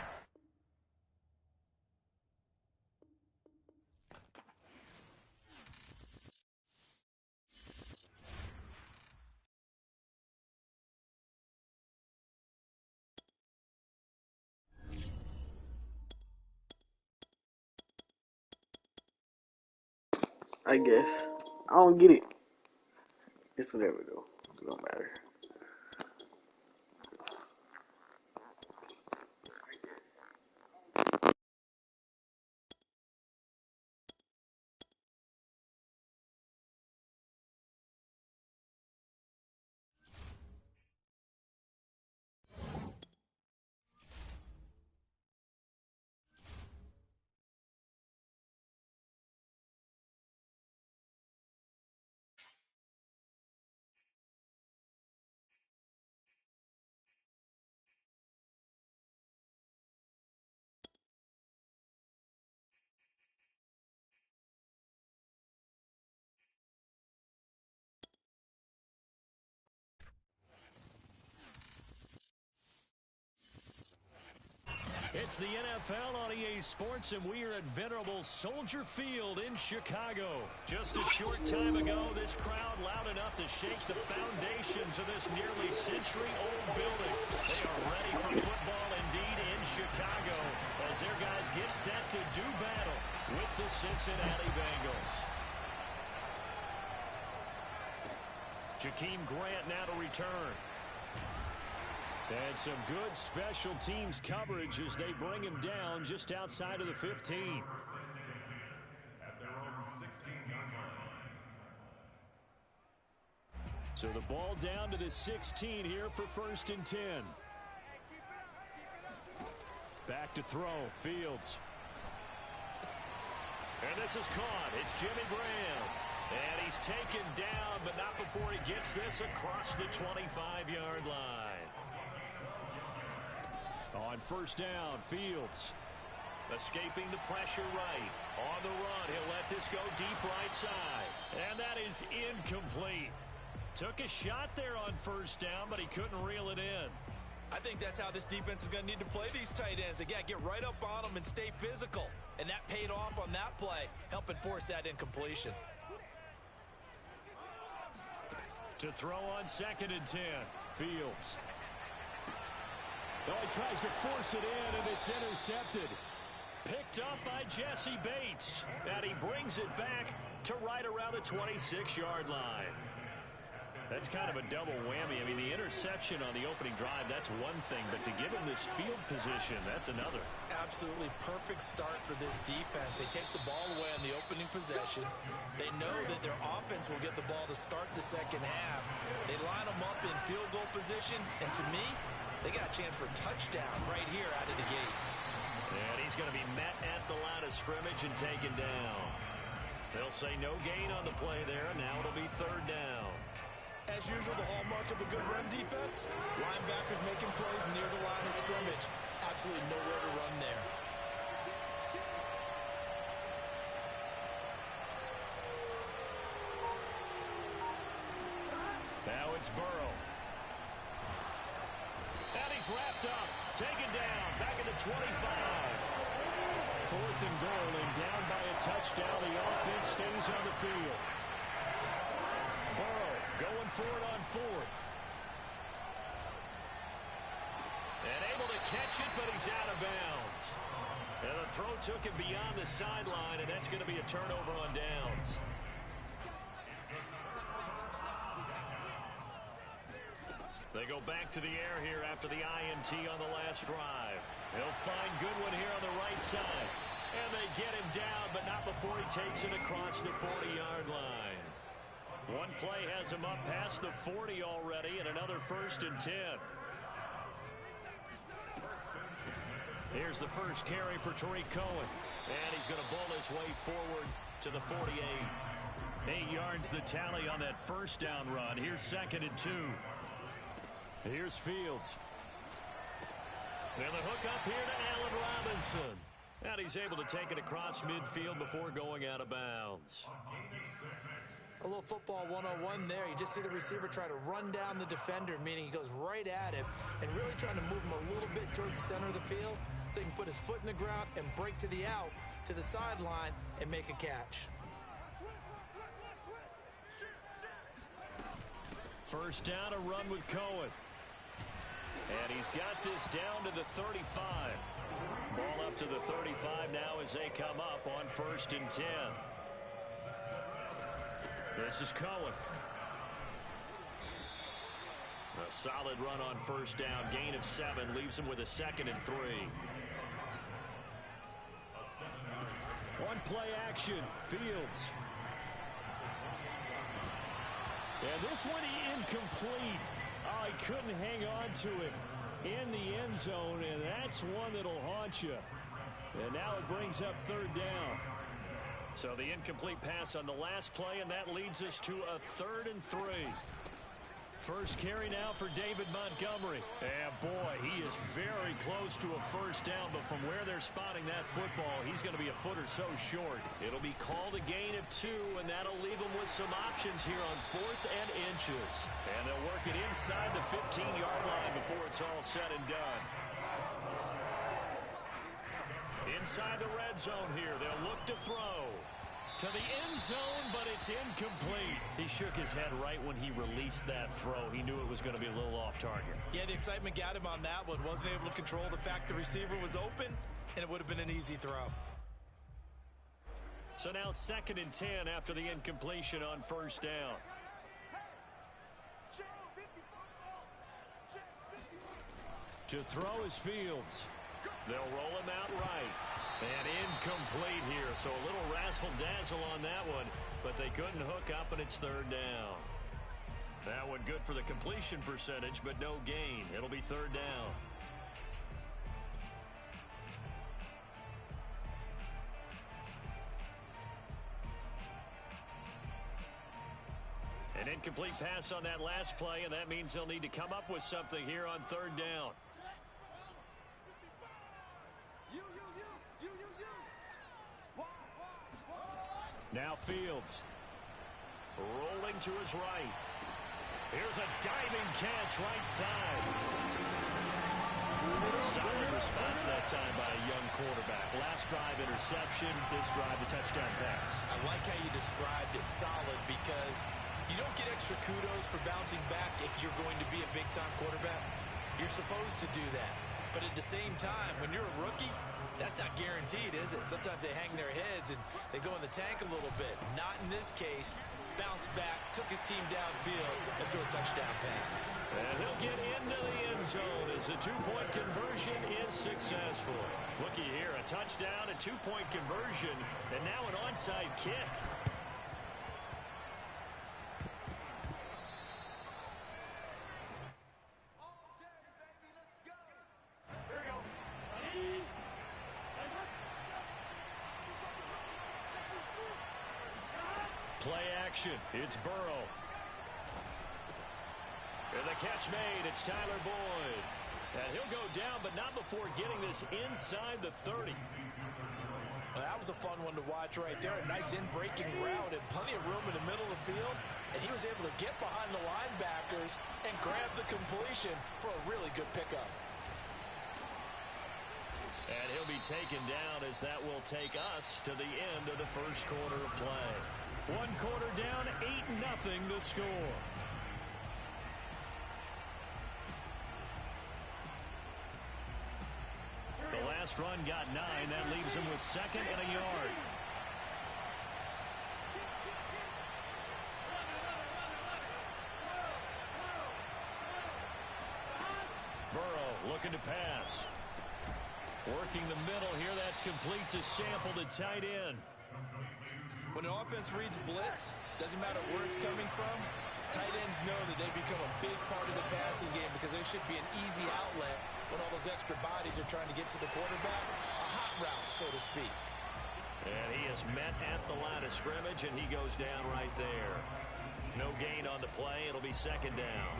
I guess. I don't get it. It's whatever though. It don't matter. It's the NFL on EA Sports, and we are at venerable Soldier Field in Chicago. Just a short time ago, this crowd loud enough to shake the foundations of this nearly century-old building. They are ready for football indeed in Chicago as their guys get set to do battle with the Cincinnati Bengals. Jakeem Grant now to return. And some good special teams coverage as they bring him down just outside of the 15. At their own 16-yard line. So the ball down to the 16 here for 1st and 10. Back to throw, Fields. And this is caught. It's Jimmy Graham. And he's taken down, but not before he gets this across the 25-yard line. On 1st down, Fields. Escaping the pressure right. On the run, he'll let this go deep right side. And that is incomplete. Took a shot there on 1st down, but he couldn't reel it in. I think that's how this defense is going to need to play these tight ends. Again, get right up on them and stay physical. And that paid off on that play, helping force that incompletion. To throw on 2nd and 10, Fields. Oh, he tries to force it in, and it's intercepted. Picked up by Jesse Bates. And he brings it back to right around the 26-yard line. That's kind of a double whammy. I mean, the interception on the opening drive, that's one thing. But to give him this field position, that's another. Absolutely perfect start for this defense. They take the ball away on the opening possession. They know that their offense will get the ball to start the second half. They line them up in field goal position. And to me, they got a chance for a touchdown right here out of the gate. And he's going to be met at the line of scrimmage and taken down. They'll say no gain on the play there. Now it'll be third down. As usual, the hallmark of a good run defense, linebackers making plays near the line of scrimmage. Absolutely nowhere to run there. Now it's Burrow. And he's wrapped up, taken down, back at the 25. 4th and goal, and down by a touchdown. The offense stays on the field. Burrow going for it on 4th. And able to catch it, but he's out of bounds. And the throw took him beyond the sideline, and that's going to be a turnover on downs. They go back to the air here after the INT on the last drive. They'll find Goodwin here on the right side. And they get him down, but not before he takes it across the 40-yard line. One play has him up past the 40 already, and another 1st and 10. Here's the first carry for Tariq Cohen. And he's going to bull his way forward to the 48. 8 yards the tally on that first down run. Here's 2nd and 2. Here's Fields. And the hook up here to Allen Robinson. And he's able to take it across midfield before going out of bounds. A little football 101 there. You just see the receiver try to run down the defender, meaning he goes right at him and really trying to move him a little bit towards the center of the field so he can put his foot in the ground and break to the out, to the sideline, and make a catch. First down, a run with Cohen. And he's got this down to the 35. Ball up to the 35 now as they come up on 1st and 10. This is Cohen. A solid run on first down. Gain of 7 leaves him with a 2nd and 3. One play action. Fields. And this one incomplete. Oh, he couldn't hang on to it in the end zone, and that's one that'll haunt you. And now it brings up 3rd down. So the incomplete pass on the last play, and that leads us to a 3rd and 3. First carry now for David Montgomery. And boy, he is very close to a first down, but from where they're spotting that football, he's going to be a foot or so short. It'll be called a gain of 2, and that'll leave him with some options here on 4th and inches. And they'll work it inside the 15-yard line before it's all said and done. Inside the red zone here, they'll look to throw. To the end zone, but it's incomplete. He shook his head right when he released that throw. He knew it was going to be a little off target. Yeah, the excitement got him on that one. Wasn't able to control the fact the receiver was open, and it would have been an easy throw. So now 2nd and 10 after the incompletion on first down. To throw is Fields. They'll roll him out right. And incomplete here, so a little razzle-dazzle on that one, but they couldn't hook up, and it's 3rd down. That one good for the completion percentage, but no gain. It'll be 3rd down. An incomplete pass on that last play, and that means they'll need to come up with something here on 3rd down. Now Fields. Rolling to his right. Here's a diving catch right side. Solid response that time by a young quarterback. Last drive interception, this drive the touchdown pass. I like how you described it, solid, because you don't get extra kudos for bouncing back if you're going to be a big-time quarterback. You're supposed to do that. But at the same time, when you're a rookie, that's not guaranteed, is it? Sometimes they hang their heads and they go in the tank a little bit. Not in this case. Bounced back, took his team downfield, and threw a touchdown pass. And he'll get into the end zone as the two-point conversion is successful. Looky here, a touchdown, a two-point conversion, and now an onside kick. Play action. It's Burrow. And the catch made. It's Tyler Boyd. And he'll go down, but not before getting this inside the 30. Well, that was a fun one to watch right there. A nice in-breaking route and plenty of room in the middle of the field. And he was able to get behind the linebackers and grab the completion for a really good pickup. And he'll be taken down as that will take us to the end of the first quarter of play. 1 quarter down, 8-0 the score. The last run got 9. That leaves him with 2nd and a yard. Burrow looking to pass. Working the middle here. That's complete to Sample, the tight end. When an offense reads blitz, doesn't matter where it's coming from, tight ends know that they become a big part of the passing game because there should be an easy outlet when all those extra bodies are trying to get to the quarterback. A hot route, so to speak. And he is met at the line of scrimmage, and he goes down right there. No gain on the play. It'll be 2nd down.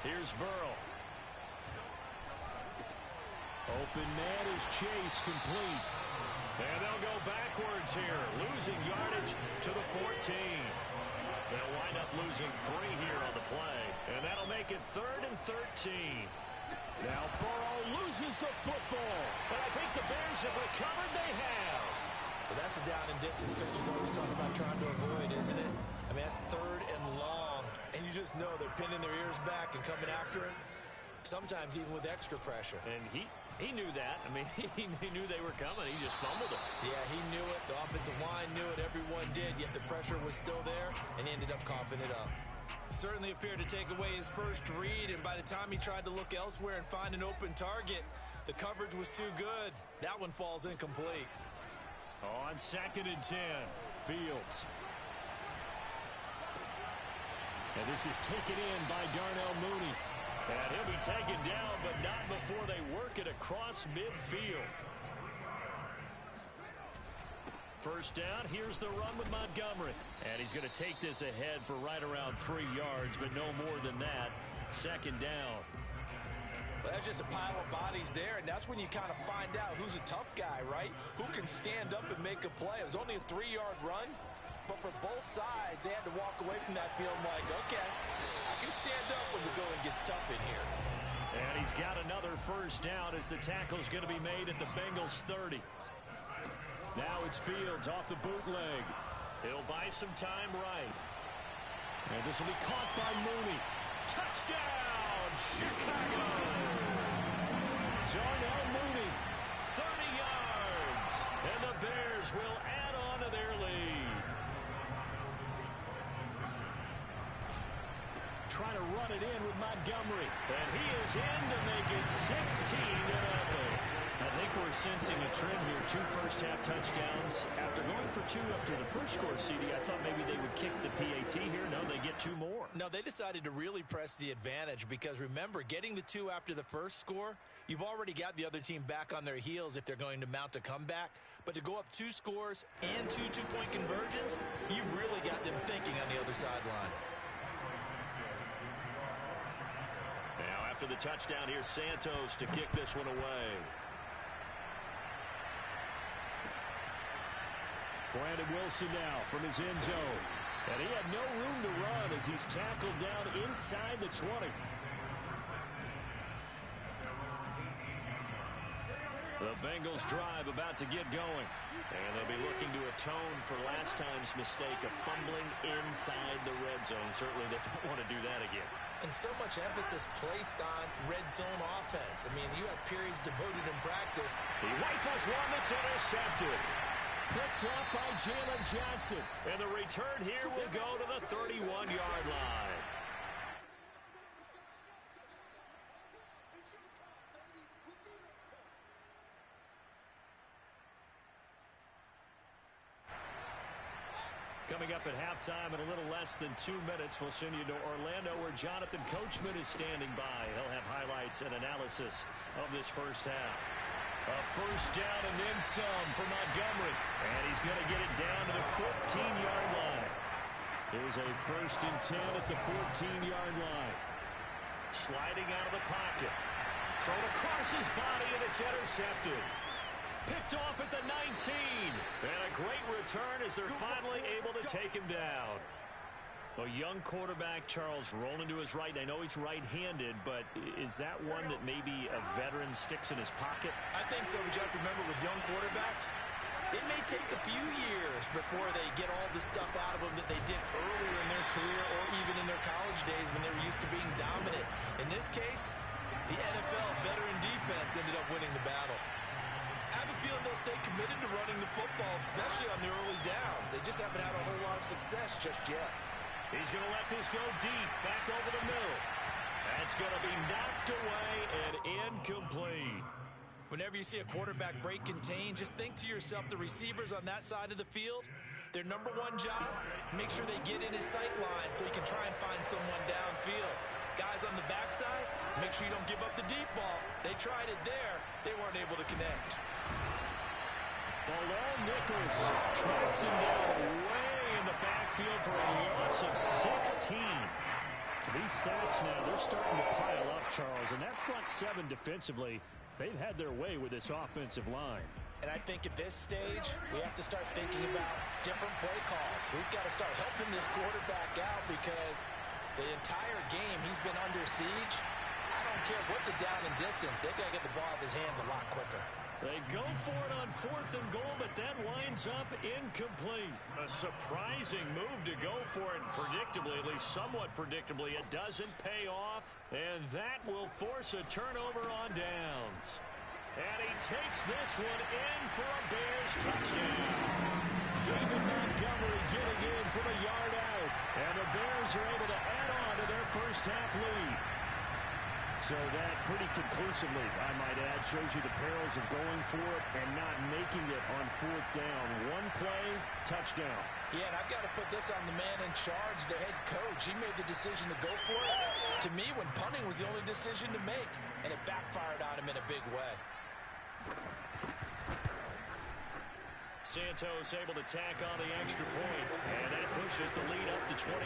Here's Burrow. Open man is Chase, complete. And they'll go backwards here, losing yardage to the 14. They'll wind up losing 3 here on the play, and that'll make it 3rd and 13. Now Burrow loses the football, but I think the Bears have recovered. They have. Well, that's a down and distance coaches always talk about trying to avoid, isn't it? I mean, that's 3rd and long, and you just know they're pinning their ears back and coming after him. Sometimes even with extra pressure. And he knew that. I mean, he knew they were coming. He just fumbled it. Yeah, he knew it. The offensive line knew it. Everyone did. Yet the pressure was still there, and he ended up coughing it up. Certainly appeared to take away his first read, and by the time he tried to look elsewhere and find an open target, the coverage was too good. That one falls incomplete. On 2nd and 10, Fields. And this is taken in by Darnell Mooney. And he'll be taken down, but not before they work it across midfield. First down, here's the run with Montgomery. And he's going to take this ahead for right around 3 yards, but no more than that. 2nd down. Well, that's just a pile of bodies there, and that's when you kind of find out who's a tough guy, right? Who can stand up and make a play. It was only a 3-yard run, but for both sides, they had to walk away from that field like, okay, I can stand up when the going gets tough in here. And he's got another first down as the tackle's going to be made at the Bengals 30. Now it's Fields off the bootleg. He'll buy some time right. And this will be caught by Mooney. Touchdown, Chicago! Darnell Mooney, 30 yards. And the Bears will add on to their lead. Trying to run it in with Montgomery. And he is in to make it 16-0. I think we're sensing a trend here. 2 first-half touchdowns. After going for 2 after the first score, CD, I thought maybe they would kick the PAT here. No, they get 2 more. No, they decided to really press the advantage because, remember, getting the 2 after the first score, you've already got the other team back on their heels if they're going to mount a comeback. But to go up 2 scores and 2 two-point conversions, you've really got them thinking on the other sideline. Now, after the touchdown, here's Santos to kick this one away. Brandon Wilson now from his end zone. And he had no room to run as he's tackled down inside the 20. The Bengals drive about to get going. And they'll be looking to atone for last last time's mistake of fumbling inside the red zone. Certainly they don't want to do that again. And so much emphasis placed on red zone offense. I mean, you have periods devoted in practice. He rifles one that's intercepted. Picked up by Jalen Johnson. And the return here will go to the 31-yard line. Coming up at halftime in a little less than 2 minutes, we'll send you to Orlando where Jonathan Coachman is standing by. He'll have highlights and analysis of this first half. A first down and then some for Montgomery. And he's going to get it down to the 14-yard line. Here's a 1st and 10 at the 14-yard line. Sliding out of the pocket. Thrown across his body, and it's intercepted. Picked off at the 19. And a great return as they're finally able to take him down. A young quarterback, Charles, rolling to his right. I know he's right-handed, but is that one that maybe a veteran sticks in his pocket? I think so, but you have to remember with young quarterbacks, it may take a few years before they get all the stuff out of them that they did earlier in their career or even in their college days when they were used to being dominant. In this case, the NFL veteran defense ended up winning the battle. I have a feeling they'll stay committed to running the football, especially on the early downs. They just haven't had a whole lot of success just yet. He's going to let this go deep, back over the middle. That's going to be knocked away and incomplete. Whenever you see a quarterback break contain, just think to yourself, the receivers on that side of the field, their number one job, make sure they get in his sight line so he can try and find someone downfield. Guys on the backside, make sure you don't give up the deep ball. They tried it there. They weren't able to connect. Bilal Nichols tracks him down way in the backfield for a loss of 16. These sacks now, they're starting to pile up, Charles. And that front seven defensively, they've had their way with this offensive line. And I think at this stage, we have to start thinking about different play calls. We've got to start helping this quarterback out because the entire game he's been under siege. I don't care what the down and distance. They've got to get the ball out of his hands a lot quicker. They go for it on 4th and goal, but that winds up incomplete. A surprising move to go for it. Predictably, at least somewhat predictably, it doesn't pay off. And that will force a turnover on downs. And he takes this one in for a Bears touchdown. David Montgomery getting in from a yard out. And the Bears are able to add on to their first half lead. So that pretty conclusively, I might add, shows you the perils of going for it and not making it on 4th down. One play, touchdown. Yeah, and I've got to put this on the man in charge, the head coach. He made the decision to go for it. To me, when punting was the only decision to make, and it backfired on him in a big way. Santos able to tack on the extra point, and that pushes the lead up to 23.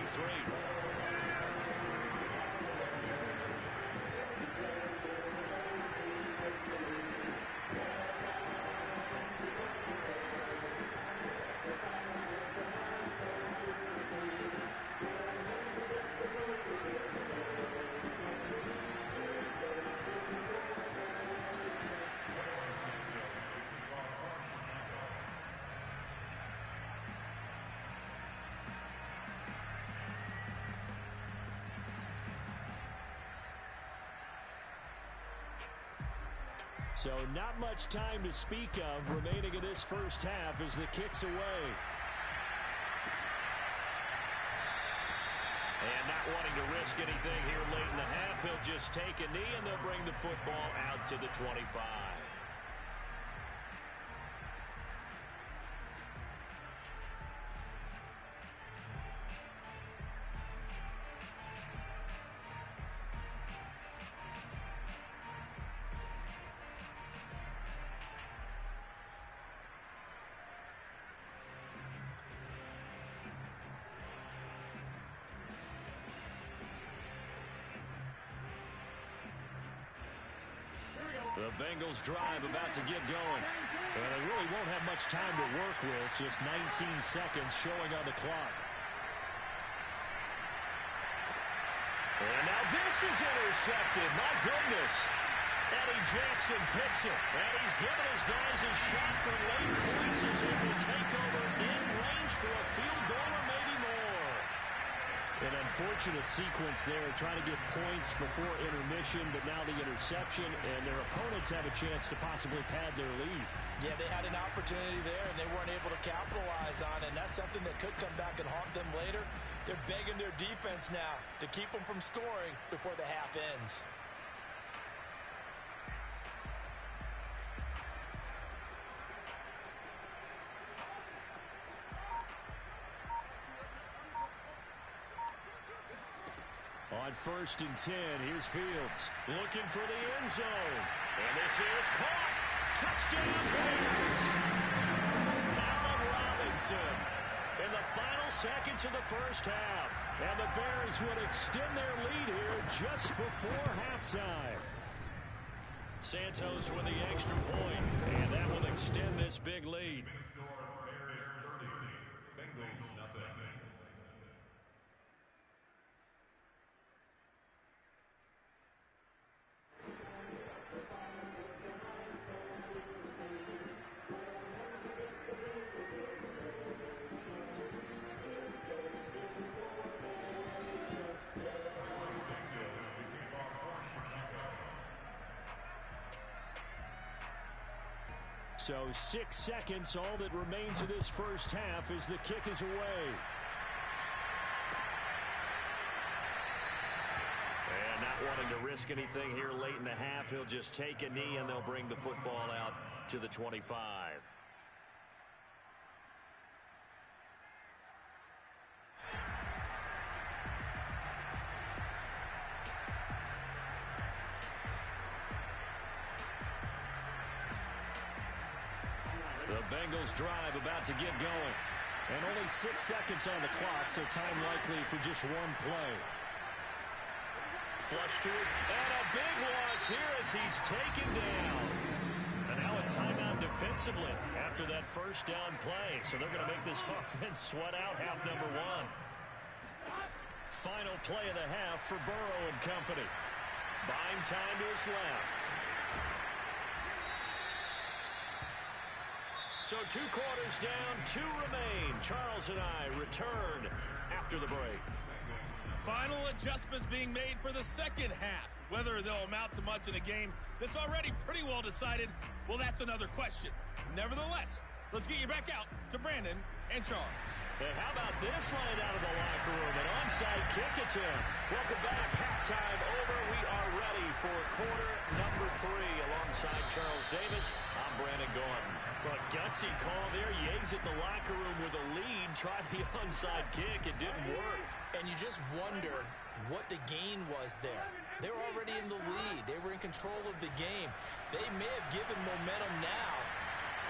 So not much time to speak of remaining in this first half as the kick's away. And not wanting to risk anything here late in the half, he'll just take a knee and they'll bring the football out to the 25. The Bengals drive about to get going. And they really won't have much time to work with. Just 19 seconds showing on the clock. And now this is intercepted. My goodness. Eddie Jackson picks it. And he's given his guys a shot for late points as he will take over in range for a unfortunate sequence there, trying to get points before intermission, but now the interception, and their opponents have a chance to possibly pad their lead. Yeah, they had an opportunity there, and they weren't able to capitalize on it, and that's something that could come back and haunt them later. They're begging their defense now to keep them from scoring before the half ends. On 1st and 10, here's Fields. Looking for the end zone. And this is caught. Touchdown, Bears! Allen Robinson in the final seconds of the first half. And the Bears would extend their lead here just before halftime. Santos with the extra point, and that will extend this big lead. Bears 30, Bengals nothing. So 6 seconds, all that remains of this first half as the kick is away. And not wanting to risk anything here late in the half, he'll just take a knee and they'll bring the football out to the 25. The Bengals drive about to get going. And only 6 seconds on the clock, so time likely for just one play. Flush to his, and a big loss here as he's taken down. And now a timeout defensively after that first down play. So they're going to make this offense sweat out half number one. Final play of the half for Burrow and company. Buying time to his left. So 2 quarters down, 2 remain. Charles and I return after the break. Final adjustments being made for the second half. Whether they'll amount to much in a game that's already pretty well decided, well, that's another question. Nevertheless, let's get you back out to Brandon and Charles. And how about this line out of the locker room? An onside kick attempt. Welcome back. Halftime over. We are ready for quarter number 3 alongside Charles Davis. I'm Brandon Gordon. Well, gutsy call there. Yates at the locker room with a lead. Tried the onside kick. It didn't work. And you just wonder what the gain was there. They're already in the lead. They were in control of the game. They may have given momentum now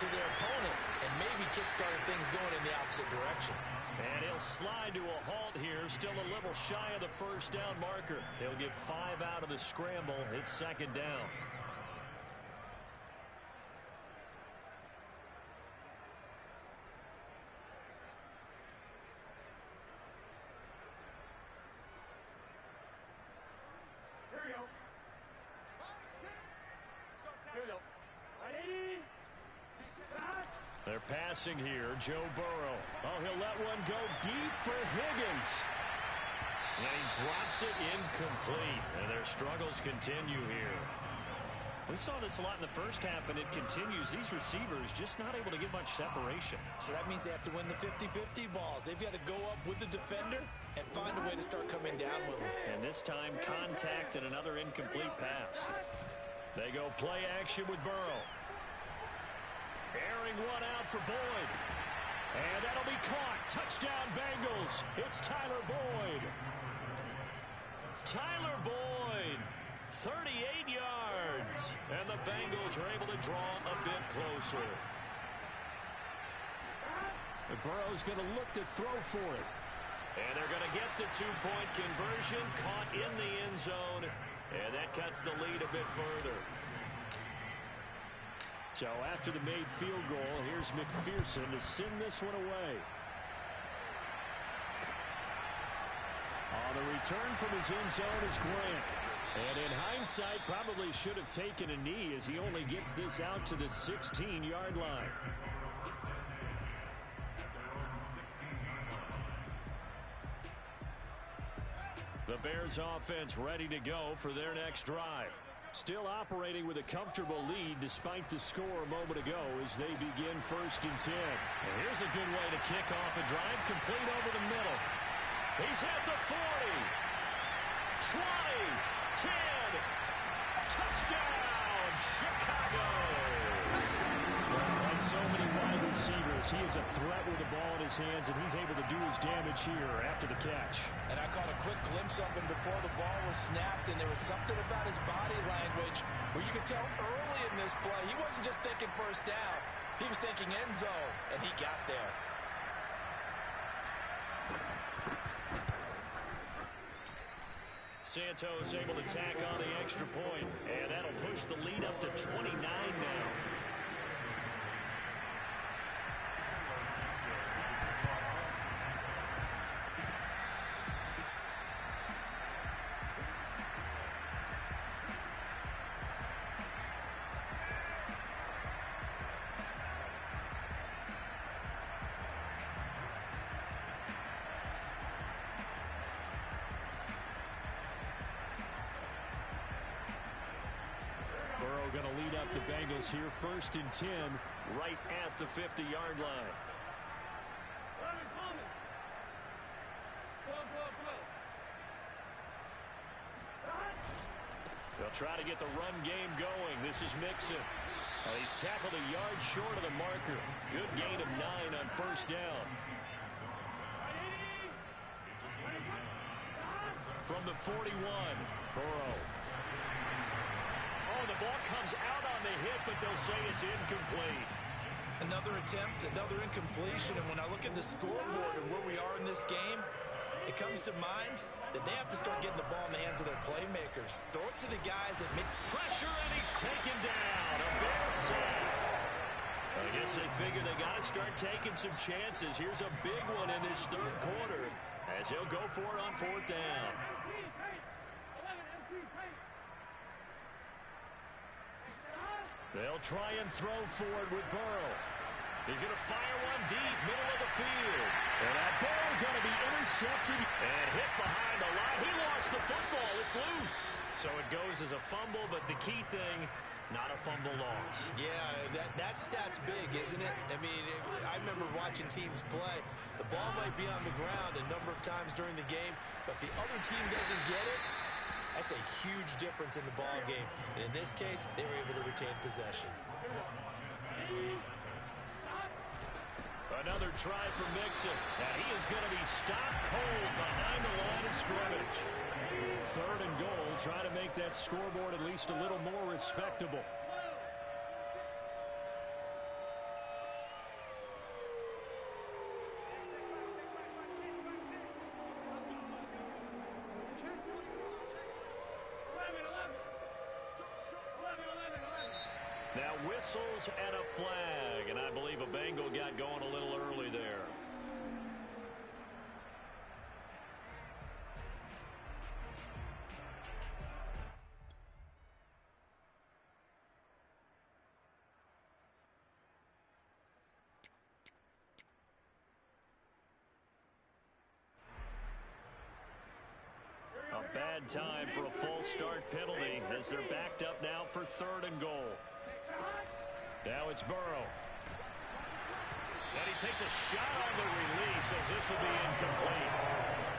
to their opponent and maybe kick-started things going in the opposite direction. And he'll slide to a halt here. Still a little shy of the first down marker. He'll get 5 out of the scramble. It's second down. They're passing here, Joe Burrow. Oh, he'll let one go deep for Higgins. And he drops it incomplete. And their struggles continue here. We saw this a lot in the first half, and it continues. These receivers just not able to get much separation. So that means they have to win the 50-50 balls. They've got to go up with the defender and find a way to start coming down with them. And this time, contact and another incomplete pass. They go play action with Burrow. Airing one out for Boyd. And that'll be caught. Touchdown, Bengals. It's Tyler Boyd. Tyler Boyd, 38 yards. And the Bengals are able to draw a bit closer. And Burrow's going to look to throw for it. And they're going to get the 2-point conversion. Caught in the end zone. And that cuts the lead a bit further. So after the made field goal, here's McPherson to send this one away. On the return from his end zone is Grant. And in hindsight, probably should have taken a knee as he only gets this out to the 16-yard line. The Bears offense ready to go for their next drive. Still operating with a comfortable lead despite the score a moment ago as they begin 1st and 10. And here's a good way to kick off a drive, complete over the middle. He's at the 40, 20, 10, touchdown, Chicago. Like so many wide receivers, he is a threat with the ball in his hands, and he's able to do his damage here after the catch. And I caught a quick glimpse of him before the ball was snapped, and there was something about his body language where you could tell early in this play he wasn't just thinking first down. He was thinking end zone, and he got there. Santos able to tack on the extra point, and that'll push the lead up to 29 now. Going to lead up the Bengals here 1st and 10 right at the 50-yard line. They'll try to get the run game going. This is Mixon. He's tackled a yard short of the marker. Good gain of 9 on 1st down. From the 41, Burrow. The ball comes out on the hit, but they'll say it's incomplete. Another attempt, another incompletion, and when I look at the scoreboard and where we are in this game, it comes to mind that they have to start getting the ball in the hands of their playmakers. Throw it to the guys that make pressure, and he's taken down. A Bear sack. I guess they figure they got to start taking some chances. Here's a big one in this 3rd quarter as he'll go for it on 4th down. They'll try and throw forward with Burrow. He's going to fire one deep, middle of the field. And that ball going to be intercepted and hit behind the line. He lost the football. It's loose. So it goes as a fumble, but the key thing, not a fumble loss. Yeah, that stat's big, isn't it? I mean, I remember watching teams play. The ball might be on the ground a number of times during the game, but if the other team doesn't get it, that's a huge difference in the ball game. And in this case, they were able to retain possession. Another try for Mixon. And he is going to be stopped cold behind the line of scrimmage. 3rd and goal. Try to make that scoreboard at least a little more respectable. Now whistles and a flag, and I believe a Bengal got going a little early there. A bad time for a false start penalty as they're backed up now for 3rd and goal. Now it's Burrow. And he takes a shot on the release as this will be incomplete.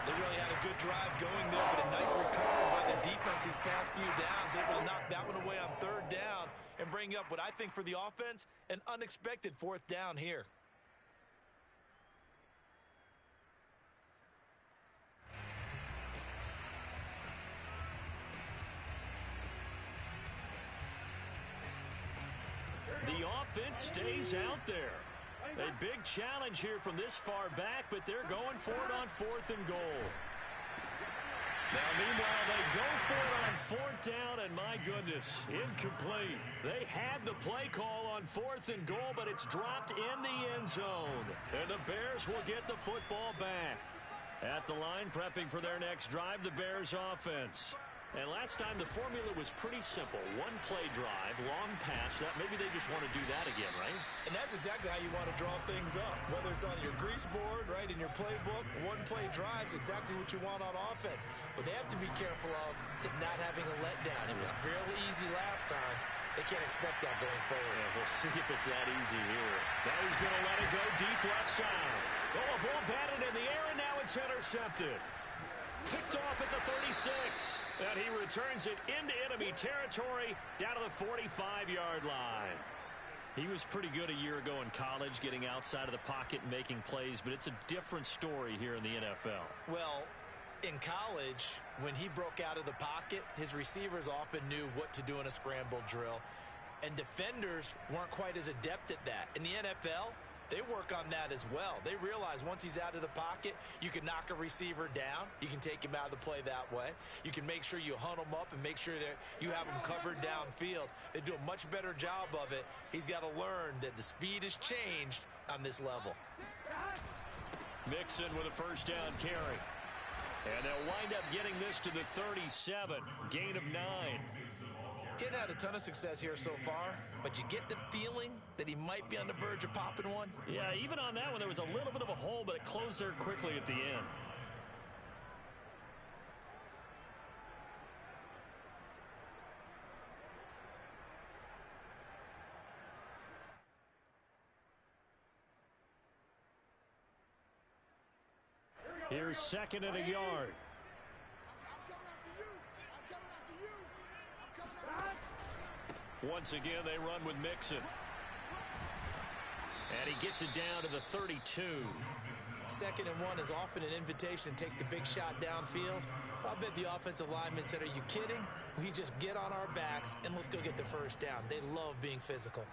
They really had a good drive going there, but a nice recovery by the defense these past few downs, able to knock that one away on 3rd down and bring up what I think for the offense, an unexpected 4th down here. The offense stays out there. A big challenge here from this far back, but they're going for it on 4th and goal. Now, meanwhile, they go for it on 4th down, and my goodness, incomplete. They had the play call on 4th and goal, but it's dropped in the end zone. And the Bears will get the football back. At the line, prepping for their next drive, the Bears offense. And last time the formula was pretty simple. One play drive, long pass. That maybe they just want to do that again, right? And that's exactly how you want to draw things up. Whether it's on your grease board, right, in your playbook, one play drive is exactly what you want on offense. What they have to be careful of is not having a letdown. It was fairly easy last time. They can't expect that going forward. Yeah, we'll see if it's that easy here. Now he's going to let it go deep left side. Oh, a ball batted in the air, and now it's intercepted. Picked off at the 36. And he returns it into enemy territory down to the 45-yard line. He was pretty good a year ago in college, getting outside of the pocket and making plays, but it's a different story here in the NFL. Well, in college, when he broke out of the pocket, his receivers often knew what to do in a scramble drill, and defenders weren't quite as adept at that. In the NFL, they work on that as well. They realize once he's out of the pocket, you can knock a receiver down. You can take him out of the play that way. You can make sure you hunt him up and make sure that you have him covered downfield. They do a much better job of it. He's got to learn that the speed has changed on this level. Mixon with a first down carry. And they'll wind up getting this to the 37. Gain of 9. He hadn't had a ton of success here so far, but you get the feeling that he might be on the verge of popping one. Yeah, even on that one, there was a little bit of a hole, but it closed there quickly at the end. Here's second and a yard. Once again, they run with Mixon. And he gets it down to the 32. Second and 1 is often an invitation to take the big shot downfield. I bet the offensive linemen said, are you kidding? We just get on our backs and let's go get the first down. They love being physical.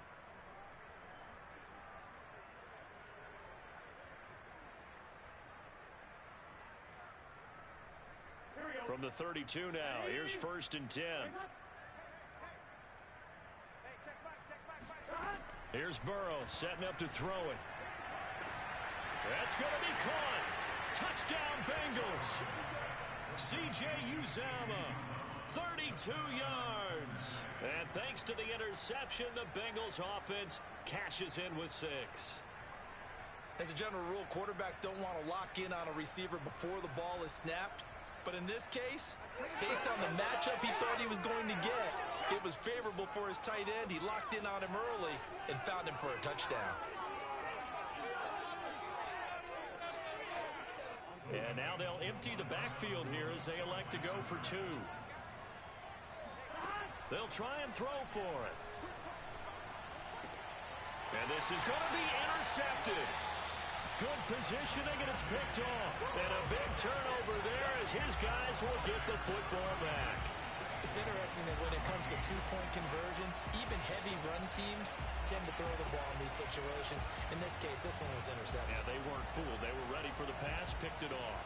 From the 32 now, here's first and 10. Here's Burrow setting up to throw it. That's going to be caught. Touchdown Bengals. C.J. Uzama, 32 yards. And thanks to the interception, the Bengals offense cashes in with 6. As a general rule, quarterbacks don't want to lock in on a receiver before the ball is snapped. But in this case, based on the matchup he thought he was going to get, it was favorable for his tight end. He locked in on him early and found him for a touchdown. And now they'll empty the backfield here as they elect to go for 2. They'll try and throw for it. And this is going to be intercepted. Good positioning, and it's picked off. And a big turnover there as his guys will get the football back. It's interesting that when it comes to two-point conversions, even heavy run teams tend to throw the ball in these situations. In this case, this one was intercepted. Yeah, they weren't fooled. They were ready for the pass, picked it off.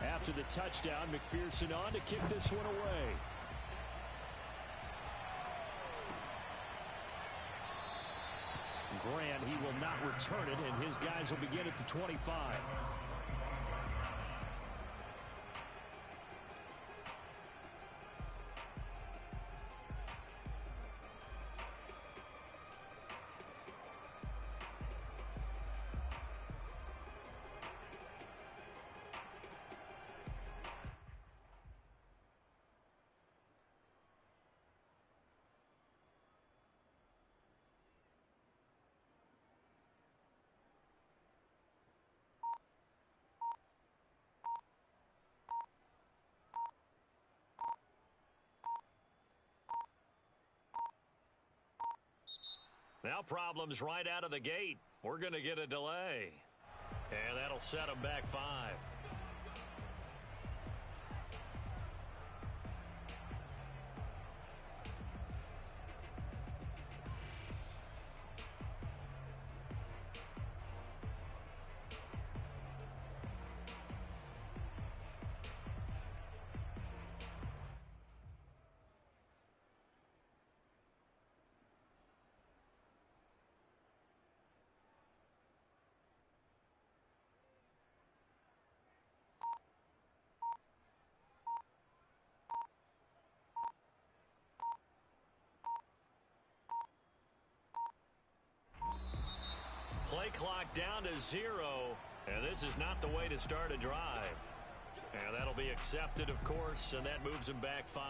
After the touchdown, McPherson on to kick this one away. Grant, he will not return it, and his guys will begin at the 25. Now problems right out of the gate. We're going to get a delay. And that'll set them back 5. clock down to 0, and this is not the way to start a drive. And that'll be accepted, of course, and that moves him back 5.